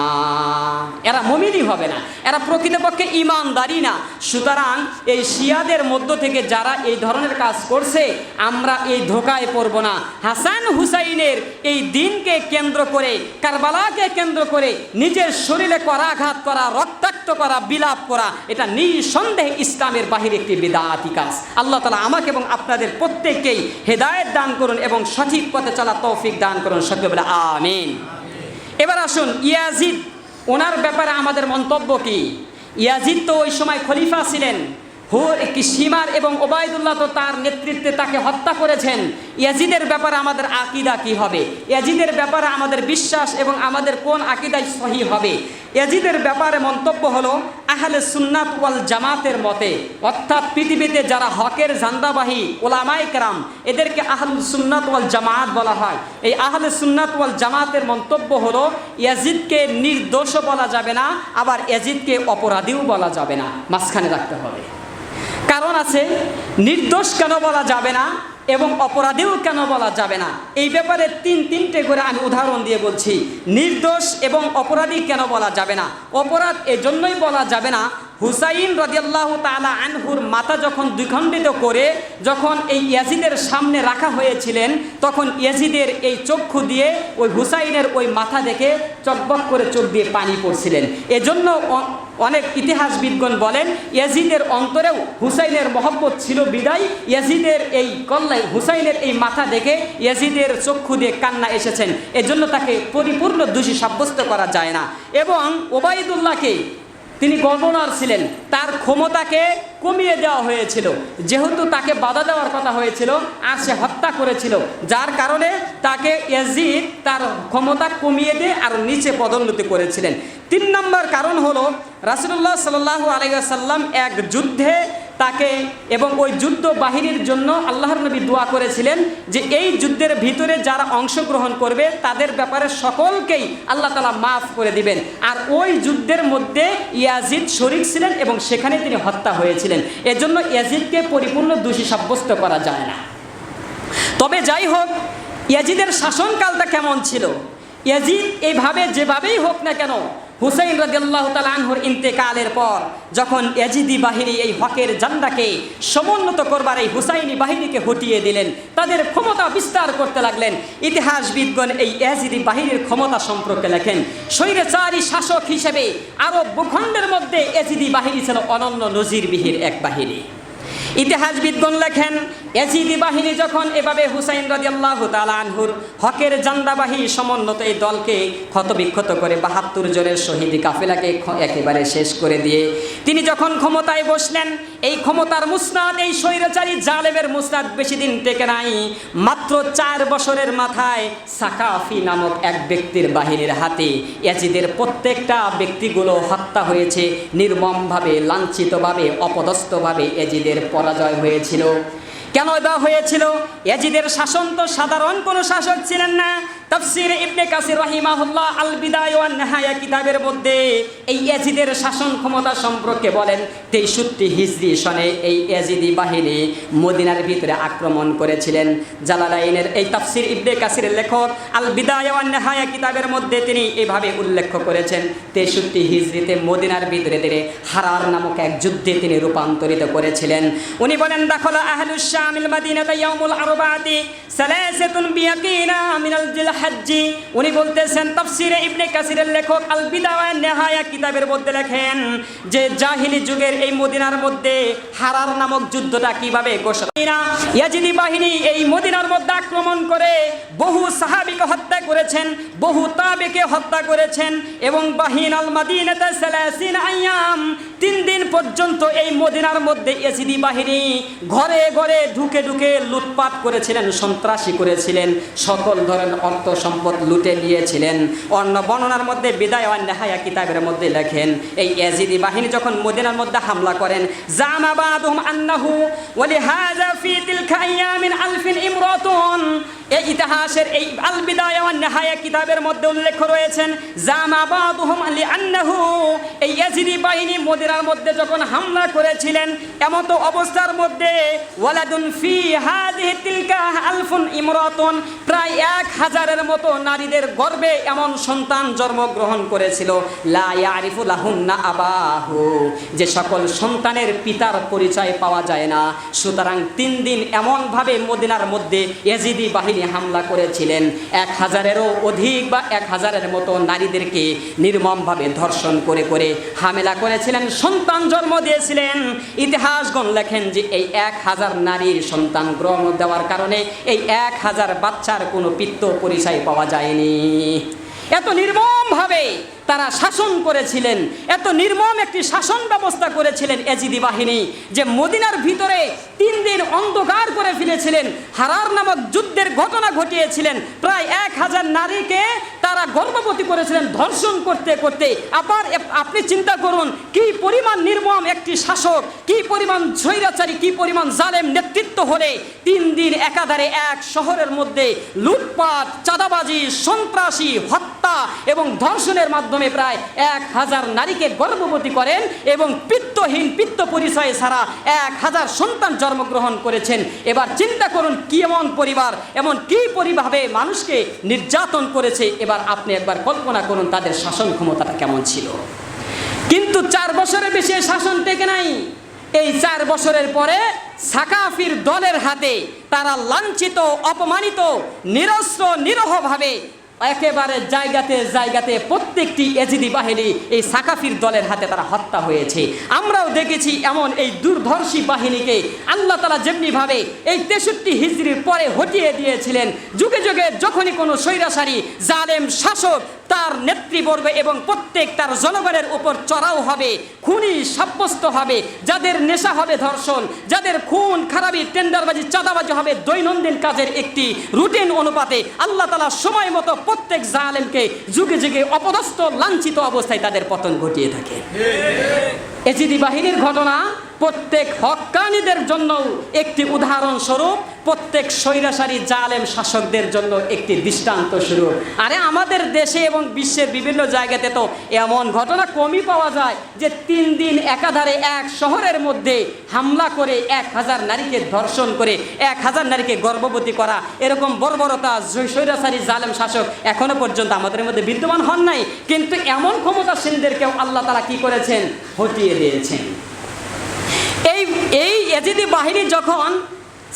এরা মুমিনই হবে না, এরা প্রকৃতপক্ষে ঈমানদারই না। সুতরাং এই শিয়াদের মধ্য থেকে যারা এই ধরনের কাজ করছে, আমরা এই ধোকায় পড়ব না। হাসান হুসাইনের এই দিনকে কেন্দ্র করে, কারবালাকে কেন্দ্র করে নিজের শরীরে করা আঘাত করা, রক্তাক্ত করা, বিলাপ করা, এটা নিঃসন্দেহে ইসলামের বাহিরে একটি বিদআতি কাজ। আল্লাহ তাআলা আমাকে এবং আপনাদের প্রত্যেককেই হেদায়েত দান করুন এবং সঠিক পথে চলা তৌফিক দান করুন, সকলে বলে আমিন। এবার আসুন ইয়াজিদ, ওনার ব্যাপারে আমাদের মন্তব্য কি? ইয়াজিদ তো ওই সময় খলিফা ছিলেন। শিমার এবং ওবায়দুল্লাহ তো তার নেতৃত্বে তাকে হত্যা করেছেন। ইয়াজিদের ব্যাপারে আমাদের আকীদা কি হবে? ইয়াজিদের ব্যাপারে আমাদের বিশ্বাস এবং আমাদের কোন আকীদায় সহি হবে? ইয়াজিদের ব্যাপারে মন্তব্য হলো আহলে সুন্নাত ওয়াল জামাতের মতে, অর্থাৎ পৃথিবীতে যারা হকের জান্দাবাহী ওলামায়ে কেরাম, এদেরকে আহলে সুন্নাত ওয়াল জামাত বলা হয়। এই আহলে সুন্নাত ওয়াল জামাতের মন্তব্য হলো ইয়াজিদকে নির্দোষও বলা যাবে না, আবার ইয়াজিদকে অপরাধীও বলা যাবে না, মাঝখানে রাখতে হবে। কারণ আছে, নির্দোষ কেন বলা যাবে না এবং অপরাধীও কেন বলা যাবে না, এই ব্যাপারে তিনটে করে আমি উদাহরণ দিয়ে বলছি। নির্দোষ এবং অপরাধী কেন বলা যাবে না? অপরাধ এজন্যই বলা যাবে না, হুসাইন রাদিয়াল্লাহু তাআলা আনহুর মাথা যখন দ্বিখণ্ডিত করে যখন এই ইয়াজিদের সামনে রাখা হয়েছিলেন, তখন ইয়াজিদের এই চক্ষু দিয়ে ওই হুসাইনের ওই মাথা দেখে চকবক করে চোখ দিয়ে পানি পড়ছিলেন। এজন্য অনেক ইতিহাসবিদগণ বলেন, ইয়াজিদের অন্তরেও হুসাইনের মহব্বত ছিল বিদায় ইয়াজিদের এই কল্লায়, হুসাইনের এই মাথা দেখে ইয়াজিদের চক্ষু দিয়ে কান্না এসেছেন। এজন্য তাকে পরিপূর্ণ দোষী সাব্যস্ত করা যায় না। এবং ওবায়দুল্লাহকে, তিনি গভর্নর ছিলেন, তার ক্ষমতাকে কমিয়ে দেওয়া হয়েছিল, যেহেতু তাকে বাধা দেওয়ার কথা হয়েছিল আর সে হত্যা করেছিল, যার কারণে তাকে ইয়াজিদ তার ক্ষমতা কমিয়ে দিয়ে আরও নিচে পদোন্নতি করেছিলেন। 3 নম্বর কারণ হলো রাসূলুল্লাহ সাল্লাল্লাহু আলাইহি ওয়াসাল্লাম এক যুদ্ধে তাকে এবং ওই যুদ্ধ বাহিনীর জন্য আল্লাহর নবী দোয়া করেছিলেন যে এই যুদ্ধের ভিতরে যারা অংশগ্রহণ করবে তাদের ব্যাপারে সকলকেই আল্লাহ তাআলা মাফ করে দিবেন। আর ওই যুদ্ধের মধ্যে ইয়াজিদ শরীক ছিলেন এবং সেখানে তিনি হত্যা হয়েছিলেন। এজন্য ইয়াজিদকে পরিপূর্ণ দোষী সাব্যস্ত করা যায় না। তবে যাই হোক, ইয়াজিদের শাসনকালটা কেমন ছিল? ইয়াজিদ এইভাবে যেভাবেই হোক না কেন, হুসাইন রাদিয়াল্লাহু তাআলা আনহুর ইন্তেকালের পর যখন ইয়াজিদি বাহিনী এই হকের ঝান্ডাকে সমুন্নত করবার এই হুসাইনি বাহিনীকে হটিয়ে দিলেন, তাদের ক্ষমতা বিস্তার করতে লাগলেন। ইতিহাসবিদগণ এই ইয়াজিদি বাহিনীর ক্ষমতা সম্পর্কে লেখেন, স্বৈরাচারী শাসক হিসেবে আরব ভূখণ্ডের মধ্যে ইয়াজিদি বাহিনী ছিল অনন্য নজিরবিহীন এক বাহিনী। ইতিহাসবিদগণ লেখেন, ইয়াজিদি বাহিনী যখন এভাবে হুসাইন রাদিয়াল্লাহু তাআলা আনহুর হকের জান্দাবাহী সমন্বিত এই দলকে ক্ষতবিক্ষত করে ৭২ জনের শহীদি কাফেলাকে একেবারে শেষ করে দিয়ে তিনি যখন ক্ষমতায় বসলেন, এই ক্ষমতার মুসনাদ, এই স্বৈরাচারী জালেমের মুসনাদ বেশি দিন টেকে নাই। মাত্র 4 বছরের মাথায় সাকাফি নামক এক ব্যক্তির বাহিনীর হাতে ইয়াজিদের প্রত্যেকটা ব্যক্তিগুলো হত্যা হয়েছে, নির্মমভাবে, লাঞ্ছিতভাবে, অপদস্থভাবে ইয়াজিদের পরাজয় হয়েছিল। কেন এটা হয়েছিল? ইয়াজিদের শাসন তো সাধারণ কোনো শাসক ছিলেন না, তাফসীর ইবনে কাসির রাহিমাহুল্লাহ আল বিদায়া ওয়ান নিহায়া কিতাবের মধ্যে এই ইয়াজিদের শাসন ক্ষমতা সম্পর্কে বলেন 63 হিজরি সনে এই ইয়াজিদি বাহিনী মদিনার ভিতরে আক্রমণ করেছিলেন। জালালাইনের এই তাফসীর ইবনে কাসিরের লেখক আল বিদায়া ওয়ান নিহায়া কিতাবের মধ্যে তিনি এভাবে উল্লেখ করেছেন 63 হিজরিতে মদিনার ভিতরে তিনি হারার নামক এক যুদ্ধে তিনি রূপান্তরিত করেছিলেন। উনি বলেন দাখালা আহলুশ শামিল মাদিনাতা ইয়াউমুল আরবাআতি সালাসাতুন বিয়াকিনা মিনাল জিলহজ্জি। উনি বলতেছেন তাফসীরে ইবনে কাসিরের লেখক আল বিদায়া ওয়ান নিহায়া কিতাবের মধ্যে লেখেন যে জাহিলি যুগের এই মদিনার মধ্যে হারার নামক যুদ্ধটা কিভাবে ঘোষণা, ইয়াজিদি বাহিনী এই মদিনার মধ্যে আক্রমণ করে বহু সাহাবীকে হত্যা করেছেন, বহু তাবেকে হত্যা করেছেন এবং বাহিনাল মাদিনাতা সালাসিন আইয়াম 3 দিন পর্যন্ত এই মদিনার মধ্যে ইয়াজিদি বাহিনী ঘরে ঘরে ঢুকে ঢুকে লুটপাট করেছিলেন, সন্ত্রাসী করেছিলেন, সকল ধরনের অর্থ সম্পদ লুটে নিয়েছিলেন। অন্য বর্ণনার মধ্যে বিদায়া ওয়ান নিহায়া কিতাবের মধ্যে লেখেন এই ইয়াজিদি বাহিনী যখন মদিনার মধ্যে হামলা করেন জামা বাদুহুম আন্নাহু ওয়া লিহাযা ফি তিলকা আইয়ামিন আলফিন ইমরাতুন। এই ইতিহাসের এই আল বিদায়া ওয়ান নিহায়া কিতাবের মধ্যে উল্লেখ রয়েছেন জামা বাদুহুম লিআন্নাহু এই ইয়াজিদি বাহিনী মদিনার মধ্যে যখন হামলা করেছিলেন এমত অবস্থার মধ্যে ওয়ালাদুন ফি হাযিহি তিলকা আলফুন ইমরাতুন প্রায় 1000-এর মতো নারীদের গর্ভে এমন সন্তান জন্মগ্রহণ করেছিল লা ইয়ারিফু লাহুন্না আবাহু, যে সকল সন্তানের পিতার পরিচয় পাওয়া যায় না। সুতরাং 3 দিন এমনভাবে মদিনার মধ্যে ইয়াজিদি বাহিনী হামলা করেছিলেন 1000-এরও অধিক বা 1000-এর মতো নারীদেরকে নির্মমভাবে ধর্ষণ করে করে হামলা করেছিলেন, সন্তান জন্ম দিয়েছিলেন। ইতিহাসগণ লেখেন যে এই 1000 নারীর সন্তান গ্রহণ দেওয়ার কারণে এই 1000 বাচ্চার কোনো পিত্ত পরিচয় পাওয়া যায়নি। এত নির্মমভাবে তারা শাসন করেছিলেন, এত নির্মম একটি শাসন ব্যবস্থা করেছিলেন ইয়াজিদি বাহিনী যে মদিনার ভিতরে 3 দিন অন্ধকার করে ফেলেছিলেন, হারার নামক যুদ্ধের ঘটনা ঘটিয়েছিলেন। প্রায় 1000 নারীকে তারা গর্ভবতী করেছিলেন ধর্ষণ করতে করতে। আবার আপনি চিন্তা করুন কি পরিমাণ নির্মম একটি শাসক, কি পরিমাণ স্বৈরাচারী, কি পরিমাণ জালেম নেতৃত্ব হলে 3 দিন একাধারে এক শহরের মধ্যে লুটপাট, চাঁদাবাজি, সন্ত্রাসী, হত্যা এবং ধর্ষণের মাধ্যমে প্রায় 1000 নারীকে গর্ভবতী করেন এবং পিত্তহীন, পিত্ত পরিচয় ছাড়া 1000 সন্তান জন্মগ্রহণ করেছেন। এবার চিন্তা করুন কি এমন পরিবার, এমন কি পরিভাবে মানুষকে নির্যাতন করেছে। এবার আপনি একবার কল্পনা করুন তাদের শাসন ক্ষমতাটা কেমন ছিল। কিন্তু 4 বছরের বেশি শাসন টেকে নাই। এই 4 বছরের পরে সাকাফির দলের হাতে তারা লাঞ্ছিত, অপমানিত, নিরস্ত্র, নিরহভাবে একেবারে জায়গাতে জায়গাতে প্রত্যেকটি ইয়াজিদি বাহিনী এই সাকাফির দলের হাতে তারা হত্যা হয়েছে। আমরাও দেখেছি এমন এই দুর্ধর্ষী বাহিনীকে আল্লাহ তাআলা যেমনিভাবে এই 63 হিজরির পরে হটিয়ে দিয়েছিলেন। যুগে যুগে যখনই কোনো স্বৈরাচারী জালেম শাসক তার নেতৃবর্গ এবং প্রত্যেক তার জনগণের উপর চড়াও হবে, খুনি সাব্যস্ত হবে, যাদের নেশা হবে ধর্ষণ, যাদের খুন খারাপি, টেন্ডারবাজি, চাঁদাবাজি হবে দৈনন্দিন কাজের একটি রুটিন অনুপাতে আল্লাহ তাআলা সময় মতো প্রত্যেক জালেমকে যুগে যুগে অপদস্থ, লাঞ্ছিত অবস্থায় তাদের পতন ঘটিয়ে থাকে। ইয়াজিদি বাহিনীর ঘটনা প্রত্যেক হক্কানীদের জন্য একটি উদাহরণ স্বরূপ, প্রত্যেক স্বৈরাচারী জালেম শাসকদের জন্য একটি দৃষ্টান্ত স্বরূপ। আরে আমাদের দেশে এবং বিশ্বের বিভিন্ন জায়গাতে তো এমন ঘটনা কমই পাওয়া যায় যে 3 দিন একাধারে এক শহরের মধ্যে হামলা করে 1000 নারীকে ধর্ষণ করে 1000 নারীকে গর্ভবতী করা, এরকম বর্বরতা স্বৈরাচারী জালেম শাসক এখনো পর্যন্ত আমাদের মধ্যে বিদ্যমান হন নাই। কিন্তু এমন ক্ষমতাসীনদেরকেও আল্লাহ তাআলা কি করেছেন? হটিয়ে দিয়েছেন। এই ইয়াজিদি বাহিনী যখন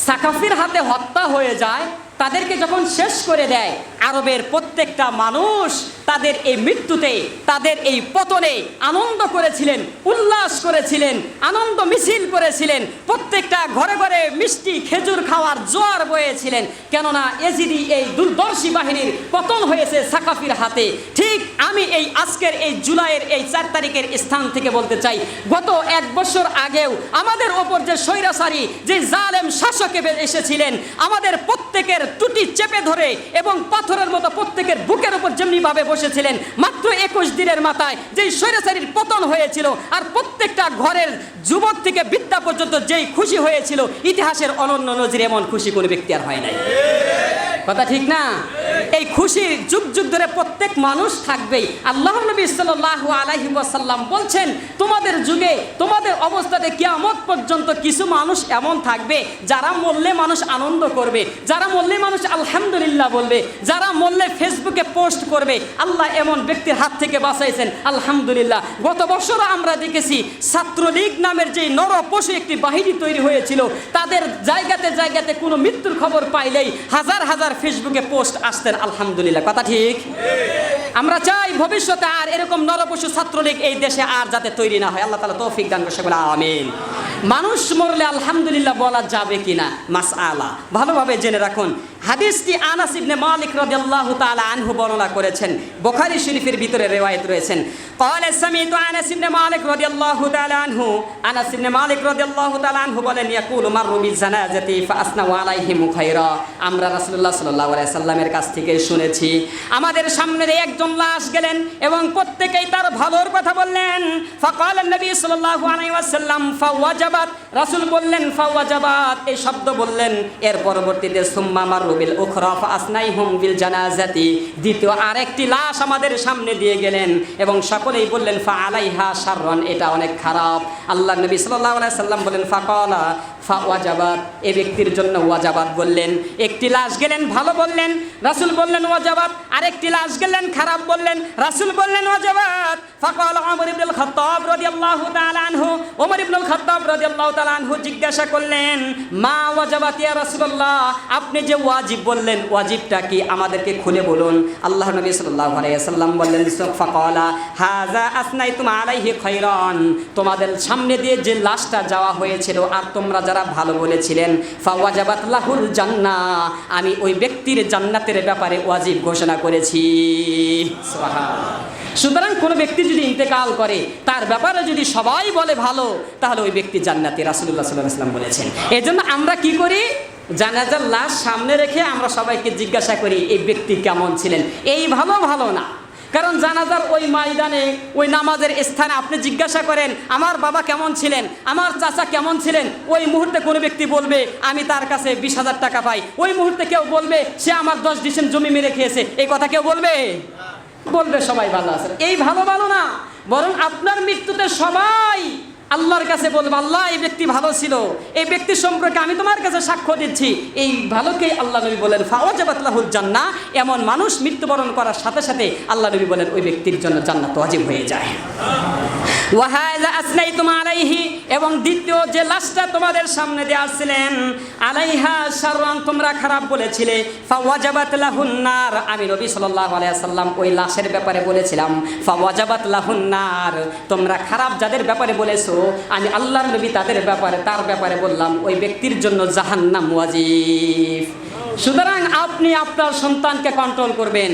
সাকাফির হাতে হত্যা হয়ে যায়, তাদেরকে যখন শেষ করে দেয়, আরবের প্রত্যেকটা মানুষ তাদের এই মৃত্যুতে, তাদের এই পতনে আনন্দ করেছিলেন, উল্লাস করেছিলেন, আনন্দ মিছিল করেছিলেন। প্রত্যেকটা ঘরে ঘরে মিষ্টি খেজুর খাওয়ার জোয়ার বয়েছিলেন। কেননা ইয়াজিদি এই দুর্দর্শী বাহিনীর পতন হয়েছে সাকাফির হাতে। ঠিক আমি এই আজকের এই জুলাইয়ের এই 4 তারিখের স্থান থেকে বলতে চাই, গত 1 বছর আগেও আমাদের ওপর যে স্বৈরাচারী, যে জালেম শাসক এসেছিলেন, আমাদের প্রত্যেকের টুটি চেপে ধরে এবং পাথরের মতো প্রত্যেকের বুকের উপর যেমনিভাবে বসেছিলেন, মাত্র 21 দিনের মাথায় যেই স্বৈরাচারীর পতন হয়েছিল আর প্রত্যেকটা ঘরের যুবক থেকে বৃদ্ধা পর্যন্ত যেই খুশি হয়েছিল, ইতিহাসের অনন্য নজির এমন খুশি কোনো ব্যক্তি আর হয় নাই। কথা ঠিক না? এই খুশির যুগ যুগ ধরে প্রত্যেক মানুষ থাকবেই। আল্লাহর নবী সাল্লাল্লাহু আলাইহি ওয়াসাল্লাম বলছেন, তোমাদের যুগে তোমাদের অবস্থাতে কিয়ামত পর্যন্ত কিছু মানুষ এমন থাকবে যারা মরলে মানুষ আনন্দ করবে, যারা মরলে মানুষ আলহামদুলিল্লাহ বলবে, যারা মরলে ফেসবুকে পোস্ট করবে। আল্লাহ এমন ব্যক্তির হাত থেকে বাঁচাইছেন, আলহামদুলিল্লাহ। গত বছর আমরা দেখেছি ছাত্রলীগ নামের যে নরপশু একটি বাহিনী তৈরি হয়েছিল, তাদের জায়গাতে জায়গাতে কোনো মৃত্যুর খবর পাইলেই হাজার হাজার ফেসবুকে পোস্ট আসতেন, আলহামদুলিল্লাহ। কথা ঠিক? আমরা চাই ভবিষ্যতে আর এরকম নরপশু ছাত্রলীগ এই দেশে আর যাতে তৈরি না হয়। আল্লাহ তাআলা তৌফিক দান করুন, বলে আমিন। মানুষ মরলে আলহামদুলিল্লাহ বলা যাবে কিনা মাসআলা ভালোভাবে জেনে রাখুন। হাদিসটি আনাস ইবনে মালিক রাদিয়াল্লাহু তাআলা আনহু বর্ণনা করেছেন, বুখারী শরীফের ভিতরে রিওয়ায়াত রয়েছেন। قال سمعت আনাস ইবনে মালিক রাদিয়াল্লাহু তাআলা আনহু, আনাস ইবনে মালিক রাদিয়াল্লাহু তাআলা আনহু বলেন, ইয়াকুলু মাররু বিজানাজাতি ফাআসনাউ আলাইহিম খায়রা। আমরা রাসূলুল্লাহ সাল্লাল্লাহু আলাইহি সাল্লামের কাছ থেকে শুনেছি, আমাদের সামনে একজন লাশ গেলেন এবং প্রত্যেকেই তার ভালোর কথা বললেন। ফাকাল নবী সাল্লাল্লাহু আলাইহি ওয়াসাল্লাম ফাওয়াজাবাত, রাসূল বললেন ফাওয়াজাবাত, এই শব্দ বললেন। এর পরবর্তীতে সুম্মা মাররু বিল উখরা ফাআসনাইহুম বিল জানাজাতি, দ্বিতীয় আরেকটি লাশ আমাদের সামনে দিয়ে গেলেন এবং সকলেই বললেন ফাআলাইহা শাররান, এটা অনেক খারাপ। আল্লাহ নবী সাল্লাল্লাহু আলাইহি সাল্লাম বলেন ফাকালা ফাওয়াজাবাত, এই ব্যক্তির জন্য ওয়াজাবাত বললেন। একটি লাশ গেলেন ভালো বললেন, রাসূল বললেন ওয়াজাবাত। আরেকটি লাশ গেলেন খারাপ বললেন, রাসূল বললেন ওয়াজাবাত। ফাকাল ওমর ইবনুল খাত্তাব রাদিয়াল্লাহু তাআলা আনহু, ওমর ইবনুল খাত্তাব রাদিয়াল্লাহু তাআলা আনহু জিজ্ঞাসা করলেন, মা ওয়াজাবাত ইয়া রাসূলুল্লাহ, আপনি যে ওয়াজিব বললেন ওয়াজিবটা কি আমাদেরকে খুলে বলুন। আল্লাহ নবী সাল্লাল্লাহু আলাইহি ওয়াসাল্লাম বললেন ফাকালা হাযা আসনাইতুম আলাইহি খায়রান, তোমাদের সামনে দিয়ে যে লাশটা যাওয়া হয়েছিল আর তোমরা যারা ভালো বলেছিলেন, ফাওয়াজাবাত লাহুল জান্নাহ, আমি ওই ব্যক্তির জান্নাতের ব্যাপারে ওয়াজিব ঘোষণা করেছি। সুবহানাল্লাহ। সুতরাং কোনো ব্যক্তি যদি ইন্তেকাল করে তার ব্যাপারে যদি সবাই বলে ভালো, তাহলে ওই ব্যক্তি জান্নাতি, রাসূলুল্লাহ সাল্লাল্লাহু আলাইহি ওয়াসাল্লাম বলেছেন। এজন্য আমরা কি করি, জানাজার লাশ সামনে রেখে আমরা সবাইকে জিজ্ঞাসা করি এই ব্যক্তি কেমন ছিলেন। এই ভালো ভালো না, কারণ জানাজার ওই ময়দানে ওই নামাজের স্থানে আপনি জিজ্ঞাসা করেন আমার বাবা কেমন ছিলেন, আমার চাচা কেমন ছিলেন, ওই মুহূর্তে কোনো ব্যক্তি বলবে আমি তার কাছে 20,000 টাকা পাই, ওই মুহূর্তে কেউ বলবে সে আমার 10 ডিসেম জমি মেরে খেয়েছে। এই কথা কেউ বলবে? বলবে সবাই ভালো আছে। এই ভালো ভালো না, বরং আপনার মৃত্যুতে সবাই আল্লাহর কাছে বলবে আল্লাহ এই ব্যক্তি ভালো ছিল, এই ব্যক্তি সম্পর্কে আমি তোমার কাছে সাক্ষ্য দিচ্ছি। এই ভালোকেই আল্লাহ নবী বলেন ফাওয়াজাবাত লাহুল জান্নাহ, এমন মানুষ মৃত্যুবরণ করার সাথে সাথে আল্লাহ নবী বলেন ওই ব্যক্তির জন্য জান্নাত ওয়াজিব হয়ে যায়। ওয়াহাযা আসনাইতুম আলাইহি, এবং দ্বিতীয় যে লাশটা তোমাদের সামনে দিয়ে আসছিলেন, আলাইহা শাররান, তোমরা খারাপ বলেছিলে, ফাওয়াজাবাত লাহুন নার, আমি নবী সাল্লাল্লাহু আলাইহি ওয়াসাল্লাম ওই লাশের ব্যাপারে বলেছিলাম ফাওয়াজাবাত লাহুন নার, তোমরা খারাপ যাদের ব্যাপারে বলেছো আমি আল্লাহর নবী তার ব্যাপারে বললাম ওই ব্যক্তির জন্য জাহান্নাম ওয়াজিব। সুতরাং আপনি আপনার সন্তানকে কন্ট্রোল করবেন,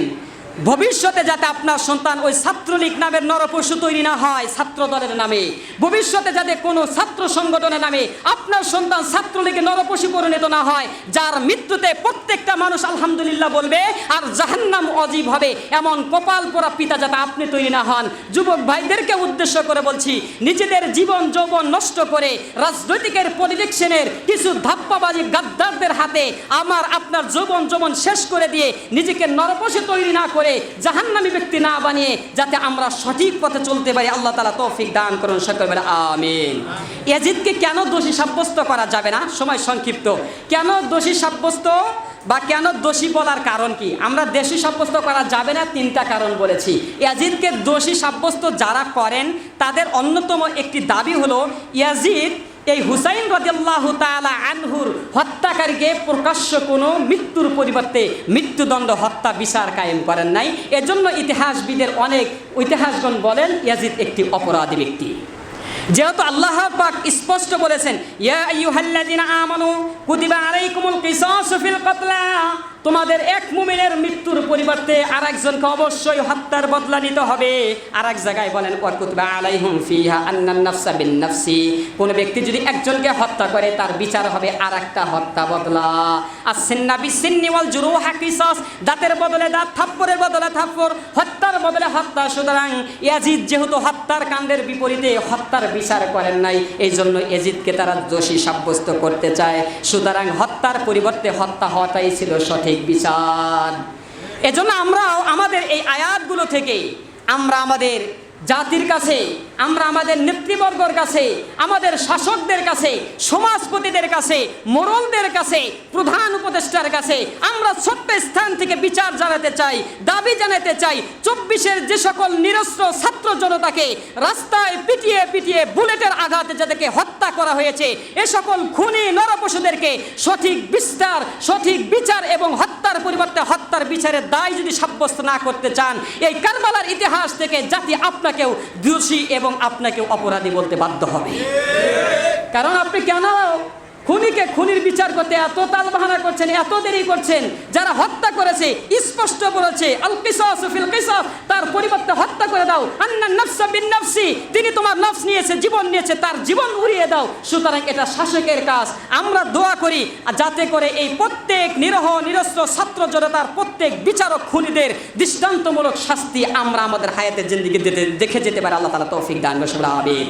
ভবিষ্যতে যাতে আপনার সন্তান ওই ছাত্রলীগ নামের নরপশু তৈরি না হয় ছাত্র দলের নামে, ভবিষ্যতে যাতে কোনো ছাত্র সংগঠনের নামে আপনার সন্তান ছাত্রলীগে নরপশু পরিণত না হয়, যার মৃত্যুতে প্রত্যেকটা মানুষ আলহামদুলিল্লাহ বলবে আর জাহান্নাম ওয়াজিব হবে, এমন কপাল পোড়া পিতা যাতে আপনি তৈরি না হন। যুবক ভাইদেরকে উদ্দেশ্য করে বলছি, নিজেদের জীবন যৌবন নষ্ট করে রাজনৈতিকের পলিটিক্সের কিছু ধাপ্পাবাজি গাদ্দারদের হাতে আপনার যৌবন শেষ করে দিয়ে নিজেকে নরপশু তৈরি না করে জাহান্নামী ব্যক্তি না বানিয়ে যাতে আমরা সঠিক পথে চলতে পারি, আল্লাহ তাআলা তৌফিক দান করুন, সকলে বলে আমিন। ইয়াজিদকে কেন দোষী সাব্যস্ত করা যাবে না? সময় সংক্ষিপ্ত। কেন দোষী সাব্যস্ত বা কেন দোষী বলার কারণ কি? আমরা দোষী সাব্যস্ত করা যাবে না 3টা কারণ বলেছি। ইয়াজিদকে দোষী সাব্যস্ত যারা করেন তাদের অন্যতম একটি দাবি হলো ইয়াজিদ এই হুসাইন রাদিয়াল্লাহু তাআলা আনহুর হত্যাকারীকে প্রকাশ্য কোনো মৃত্যুর পরিবর্তে মৃত্যুদণ্ড হত্যা বিচার কায়েম করেন নাই। এজন্য ইতিহাসগণ বলেন ইয়াজিদ একটি অপরাধী ব্যক্তি। যেহেতু আল্লাহ পাক স্পষ্ট বলেছেন ইয়া আইয়ুহাল্লাযিনা আমানু কুতিবা আলাইকুমুল কিসাসু ফিল কতলা, তোমাদের এক মুমিনের মৃত্যুর পরিবর্তে আরেকজনকে অবশ্যই হত্যার বদলা নিতে হবে। আরেক জায়গায় বলেন ওয়াকুতিবা আলাইহিম ফিহা আন্নান নাফসা বিন নাফসি, কোন ব্যক্তি যদি একজনকে হত্যা করে তার বিচার হবে আরেকটা হত্যা বদলা। আসিন্না বিসিন্নি ওয়াল জুরুহা কিসাস, দাঁতের বদলে দাঁত, থাপ্পড়ের বদলে থাপ্পড়, হত্যার বদলে হত্যা। সুতরাং ইয়াজিদ যেহেতু হত্যার কাণ্ডের বিপরীতে হত্যার বিচার করেন নাই, এই জন্য ইয়াজিদকে তারা দোষী সাব্যস্ত করতে চায়। সুতরাং হত্যার পরিবর্তে হত্যা হওয়াটাই ছিল সঠিক সঠিক বিচার। এজন্য আমরাও আমাদের এই আয়াতগুলো থেকে আমরা আমাদের জাতির কাছে, আমরা আমাদের নেতৃবর্গের কাছে, আমাদের শাসকদের কাছে, সমাজপতিদের কাছে, মোড়লদের কাছে, প্রধান উপদেষ্টার কাছে আমরা ছোট্ট স্থান থেকে বিচার জানাতে চাই, দাবি জানাতে চাই। 24-এর যে সকল নিরস্ত্র ছাত্র জনতাকে রাস্তায় পিটিয়ে পিটিয়ে বুলেটের আঘাতে যাদেরকে হত্যা করা হয়েছে, এ সকল খুনি নরপশুদেরকে সঠিক বিস্তার, সঠিক বিচার এবং হত্যার পরিবর্তে হত্যার বিচারের দায় যদি সাব্যস্ত না করতে চান, এই কারবালার ইতিহাস থেকে জাতি আপনাকেও দোষী এবং আপনাকেও অপরাধী বলতে বাধ্য হবে। কারণ আপনি কেন খুনিকে খুনির বিচার করতে এত তালবাহানা করছেন, এত দেরি করছেন? যারা হত্যা করেছে স্পষ্ট বলেছে আল কিসাস ফিল কিসাস, তার পরিবর্তে হত্যা করে দাও। আন্নান নাফসা বিন নাফসি, তিনি তোমার নফস নিয়েছে, জীবন নিয়েছে, তার জীবন উড়িয়ে দাও। সুতরাং এটা শাসকের কাজ। আমরা দোয়া করি যাতে করে এই প্রত্যেক নিরহ নিরস্ত্র ছাত্র জনতার প্রত্যেক বিচারক খুনিদের দৃষ্টান্তমূলক শাস্তি আমরা আমাদের হায়াতের জিন্দেগি দেখে যেতে পারে। আল্লাহ তাআলা তৌফিক দান করুন, আমিন।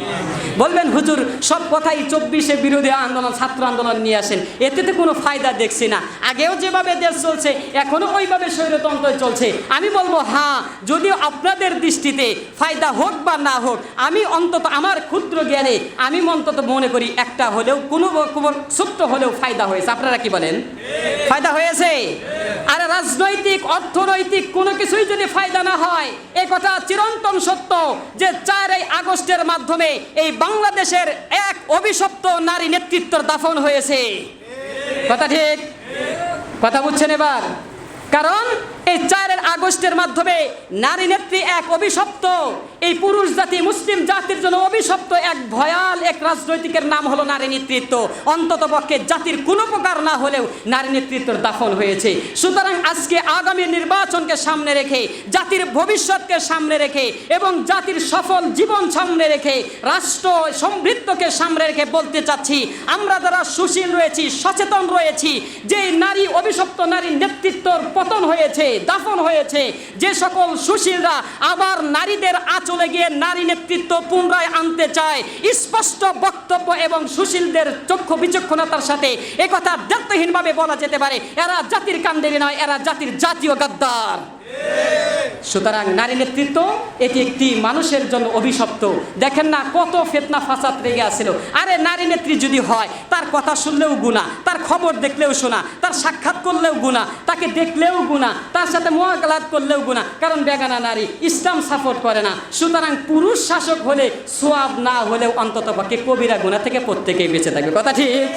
বলবেন হুজুর সব কথাই 24-এ বিরোধী আন্দোলন, ছাত্র আন্দোলন নিয়ে আসেন, এতে তো কোনো ফায়দা দেখছি না। আগেও যেভাবে দেশ চলছে এখনো ওইভাবে স্বৈরতন্ত্র চলছে। আমি বলবো হ্যাঁ, যদিও আপনাদের দৃষ্টিতে ফায়দা হোক বা না হোক, আমি অন্তত আমার ক্ষুদ্র জ্ঞানে আমি অন্তত মনে করি একটা হলেও কোনো ছোট্ট হলেও ফায়দা হয়েছে। আপনারা কি বলেন? ফায়দা হয়েছে? আর রাজনৈতিক অর্থনৈতিক কোনো কিছুই যদি ফায়দা না হয়, এই কথা চিরন্তন সত্য যে 4 আগস্টের মাধ্যমে এই বাংলাদেশের এক অভিশপ্ত নারী নেতৃত্বের দাফন হয়েছে। কথা ঠিক? কথা বুঝছেন এবার? কারণ এই 4 আগস্টের মাধ্যমে নারী নেত্রী এক অভিশপ্ত, এই পুরুষ জাতি মুসলিম জাতির জন্য অভিশপ্ত এক ভয়াল এক রাজনৈতিকের নাম হলো নারী নেতৃত্ব। অন্তত পক্ষে জাতির কোনো প্রকার না হলেও নারী নেতৃত্বের দাফন হয়েছে। সুতরাং আজকে আগামী নির্বাচনকে সামনে রেখে, জাতির ভবিষ্যৎকে সামনে রেখে এবং জাতির সফল জীবন সামনে রেখে, রাষ্ট্র সমৃদ্ধকে সামনে রেখে বলতে চাচ্ছি, আমরা যারা সুশীল রয়েছি, সচেতন রয়েছি, যে নারী অভিশপ্ত নারী নেতৃত্বর পতন হয়েছে, দাফন হয়েছে, যে সকল সুশীলরা আবার নারীদের চলে গিয়ে নারী নেতৃত্ব পুনরায় আনতে চায়, স্পষ্ট বক্তব্য এবং সুশীলদের চক্ষু বিচক্ষণতার সাথে একথা দায়িত্বহীনভাবে বলা যেতে পারে, এরা জাতির কাণ্ডারি নয়, এরা জাতির জাতীয় গাদ্দার। সুতরাং নারী নেতৃত্ব এটি একটি মানুষের জন্য অভিশপ্ত। দেখেন না কত ফিতনা ফাসাদ লেগে আসছিল। আরে নারী নেত্রী যদি হয়, তার কথা শুনলেও গুনাহ, তার খবর দেখলেও শোনা, তার সাক্ষাৎ করলেও গুনাহ, তাকে দেখলেও গুনাহ, তার সাথে মুআমালাত করলেও গুনাহ। কারণ বেগানা নারী ইসলাম সাপোর্ট করে না। সুতরাং পুরুষ শাসক হলে সওয়াব না হলেও অন্তত পক্ষে কবিরা গুনাহ থেকে প্রত্যেকেই বেঁচে থাকবে। কথা ঠিক?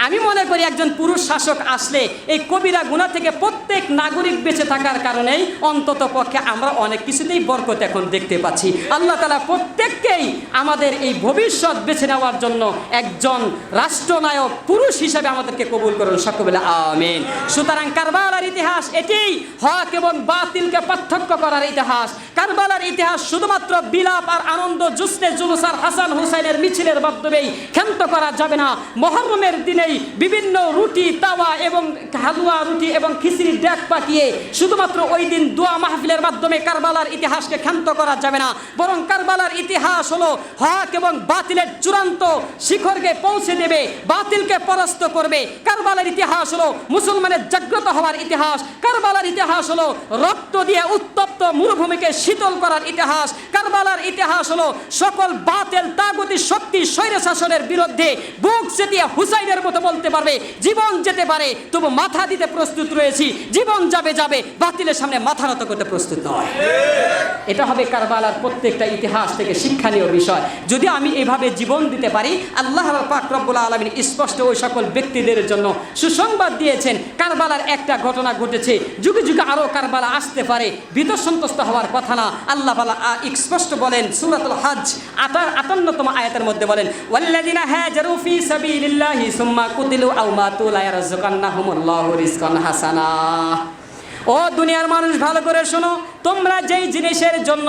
আমি মনে করি একজন পুরুষ শাসক আসলে এই কবিরা গুনাহ থেকে প্রত্যেক নাগরিক বেঁচে থাকার কারণেই অন্তত পক্ষে আমরা অনেক কিছুতেই বরকত এখন দেখতে পাচ্ছি। আল্লাহ তাআলা প্রত্যেককেই আমাদের এই ভবিষ্যৎ বেছে নেওয়ার জন্য একজন রাষ্ট্রনায়ক পুরুষ হিসেবে আমাদেরকে কবুল করুন, সকলে বলে আমিন। সুতরাং কারবালার ইতিহাস এটি হক এবং বাতিলকে পার্থক্য করার ইতিহাস। কারবালার ইতিহাস শুধুমাত্র বিলাপ আর আনন্দ, জুসনে জুলুস আর হাসান হুসাইনের মিছিলের মাধ্যমেই ক্ষান্ত করা যাবে না। মুহররমের দিনেই বিভিন্ন রুটি তাওয়া এবং হালুয়া রুটি এবং খিচুড়ি ডেক পাকিয়ে শুধুমাত্র ওই দিন দোয়া মাহফিলের মাধ্যমে কারবালার ইতিহাসকে ক্ষান্ত করা যাবে না। বরং কারবালার ইতিহাস হলো হক এবং বাতিলের চূড়ান্ত শিখরকে পৌঁছে দেবে, বাতিলকে পরাস্ত করবে। কারবালার ইতিহাস হলো মুসলমানের জাগ্রত হওয়ার ইতিহাস। কারবালার ইতিহাস হলো রক্ত দিয়ে উত্তপ্ত মরুভূমিকে শীতল করার ইতিহাস। কারবালার ইতিহাস হলো সকল বাতিল তাগুতি শক্তি স্বৈর শাসনের বিরুদ্ধে বুক চেতিয়ে হুসাইনের মতো বলতে পারবে, জীবন যেতে পারে তবু মাথা দিতে প্রস্তুত রয়েছি, জীবন যাবে যাবে, বাতিলের সামনে মাথা নত করতে প্রস্তুত নয়। এটা হবে কারবালার প্রত্যেকটা ইতিহাস থেকে শিক্ষণীয় বিষয়। যদি আমি এভাবে জীবন দিতে পারি, আল্লাহ পাক রব্বুল আলামিন স্পষ্ট ওই সকল ব্যক্তিদের জন্য সুসংবাদ দিয়েছেন। কারবালার একটা ঘটনা ঘটেছে, যুগে যুগে আরও কারবালা আসতে পারে, ভীত সন্তুষ্ট হওয়ার কথা না। আল্লাহ তাআলা স্পষ্ট বলেন সূরাতুল হজ 58তম আয়াতের মধ্যে বলেন, ওয়াল্লাযিনা হাজারু ফি সাবিলিল্লাহি সুম্মা কুতিলু আও মাতু লা ইয়ারযুকান্নাহুমুল্লাহু রিজকান হাসানা। ও দুনিয়ার মানুষ ভালো করে শোনো, তোমরা যেই জিনিসের জন্য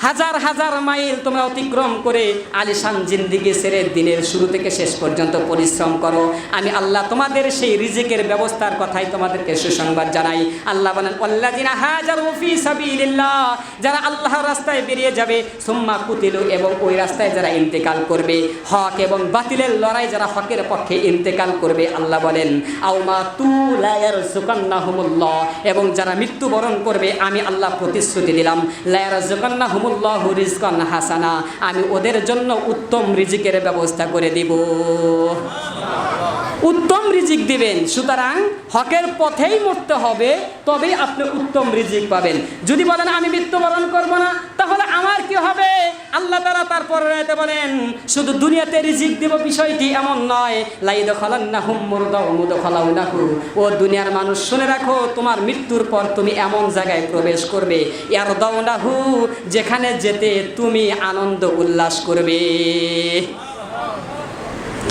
হাজার হাজার মাইল তোমরা অতিক্রম করে আলিশান জিন্দিগি ছেড়ে দিনের শুরু থেকে শেষ পর্যন্ত পরিশ্রম করো, আমি আল্লাহ তোমাদের সেই রিজিকের ব্যবস্থার কথাই তোমাদেরকে সুসংবাদ জানাই। আল্লাহ বলেন ওয়াল্লাযিনা হাজারু ফি সাবিলিল্লাহ, যারা আল্লাহর রাস্তায় বেরিয়ে যাবে, সুম্মা কুতিলু, এবং ওই রাস্তায় যারা ইন্তেকাল করবে, হক এবং বাতিলের লড়াই যারা হকের পক্ষে ইন্তেকাল করবে, আল্লাহ বলেন আওমা তু লা ইয়ারযুকান্নাহুমুল্লাহ, এবং যারা মৃত্যুবরণ করবে আমি আল্লাহ প্রতিশ্রুতি দিলাম লা ইয়ারযুকান্নাহুমুল্লাহু রিজকান হাসানা, আমি ওদের জন্য উত্তম রিজিকের ব্যবস্থা করে দিব, উত্তম রিজিক দিবেন। সুতরাং হকের পথেই মরতে হবে, তবেই আপনি উত্তম রিজিক পাবেন। যদি বলেন আমি মৃত্যুবরণ করব না, তাহলে আমার কি হবে? আল্লাহ তাআলা তারপরে রাতে বলেন শুধু দুনিয়াতে রিজিক দিব বিষয়টি এমন নয়, লাইদখালান্নাহুম মুরদাউমুদখালাউনাহু, ও দুনিয়ার মানুষ শুনে রাখো, তোমার মৃত্যুর পর তুমি এমন জায়গায় প্রবেশ করবে, ইয়ারদাউনাহু, যেখানে যেতে তুমি আনন্দ উল্লাস করবে।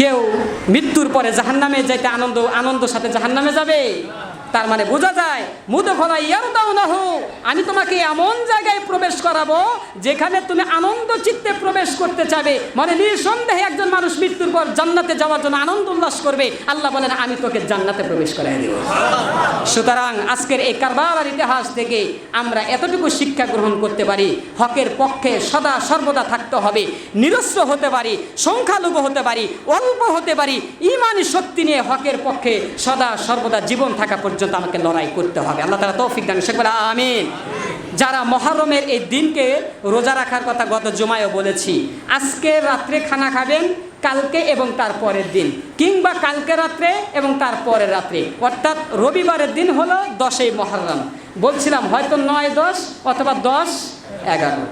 কেউ মৃত্যুর পরে জাহান্নামে যাইতে আনন্দের সাথে জাহান্নামে যাবে? তার মানে বোঝা যায় মুদখলা ইয়ারদাউনাহু, আমি তোমাকে এমন জায়গায় প্রবেশ করাবো যেখানে তুমি আনন্দ চিত্তে প্রবেশ করতে চাবে। মানে নিঃসন্দেহে একজন মানুষ মৃত্যুর পর জান্নাতে যাওয়ার জন্য আনন্দ উল্লাস করবে, আল্লাহ বলেন আমি তোকে জান্নাতে প্রবেশ করাই দেব। সুতরাং আজকের এই কারবালার ইতিহাস থেকে আমরা এতটুকু শিক্ষা গ্রহণ করতে পারি, হকের পক্ষে সদা সর্বদা থাকতে হবে। নিরস্ত্র হতে পারি, সংখ্যালঘু হতে পারি, অল্প হতে পারি, ঈমানি শক্তি নিয়ে হকের পক্ষে সদা সর্বদা জীবন থাকা পর্যন্ত আমাকে লড়াই করতে হবে। আল্লাহ তাআলা তৌফিক দান করুন, আমিন। যারা মুহররমের এই দিনকে রোজা রাখার কথা গত জুমায়ও বলেছি, আজকে রাত্রে খানা খাবেন, কালকে এবং তার পরের দিন, কিংবা কালকে রাত্রে এবং তার পরের রাত্রে, অর্থাৎ রবিবারের দিন হলো 10ই মুহররম। বলছিলাম হয়তো 9, 10 অথবা 10, 11,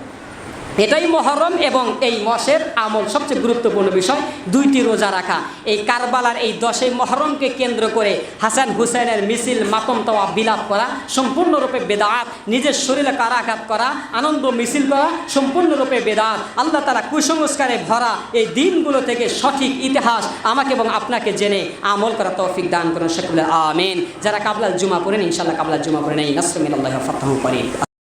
এটাই মুহররম। এবং এই মাসের আমল সবচেয়ে গুরুত্বপূর্ণ বিষয় দুইটি রোজা রাখা। এই কারবালার এই 10ই মুহররমকে কেন্দ্র করে হাসান হুসাইনের মিছিল, মাতম তাওয়া, বিলাপ করা সম্পূর্ণরূপে বেদাত। নিজের শরীরে কারাঘাত করা, আনন্দ মিছিল করা সম্পূর্ণরূপে বেদাত। আল্লাহ তাআলা কুসংস্কারে ভরা এই দিনগুলো থেকে সঠিক ইতিহাস আমাকে এবং আপনাকে জেনে আমল করা তৌফিক দান করুন, সকলে আমিন। যারা কাবলাল জুমা পড়েন ইনশাআল্লাহ কাবলাল জুমা পড়েন, এই নাসরুল মিনাল্লাহি ওয়া ফাতহুন করিম।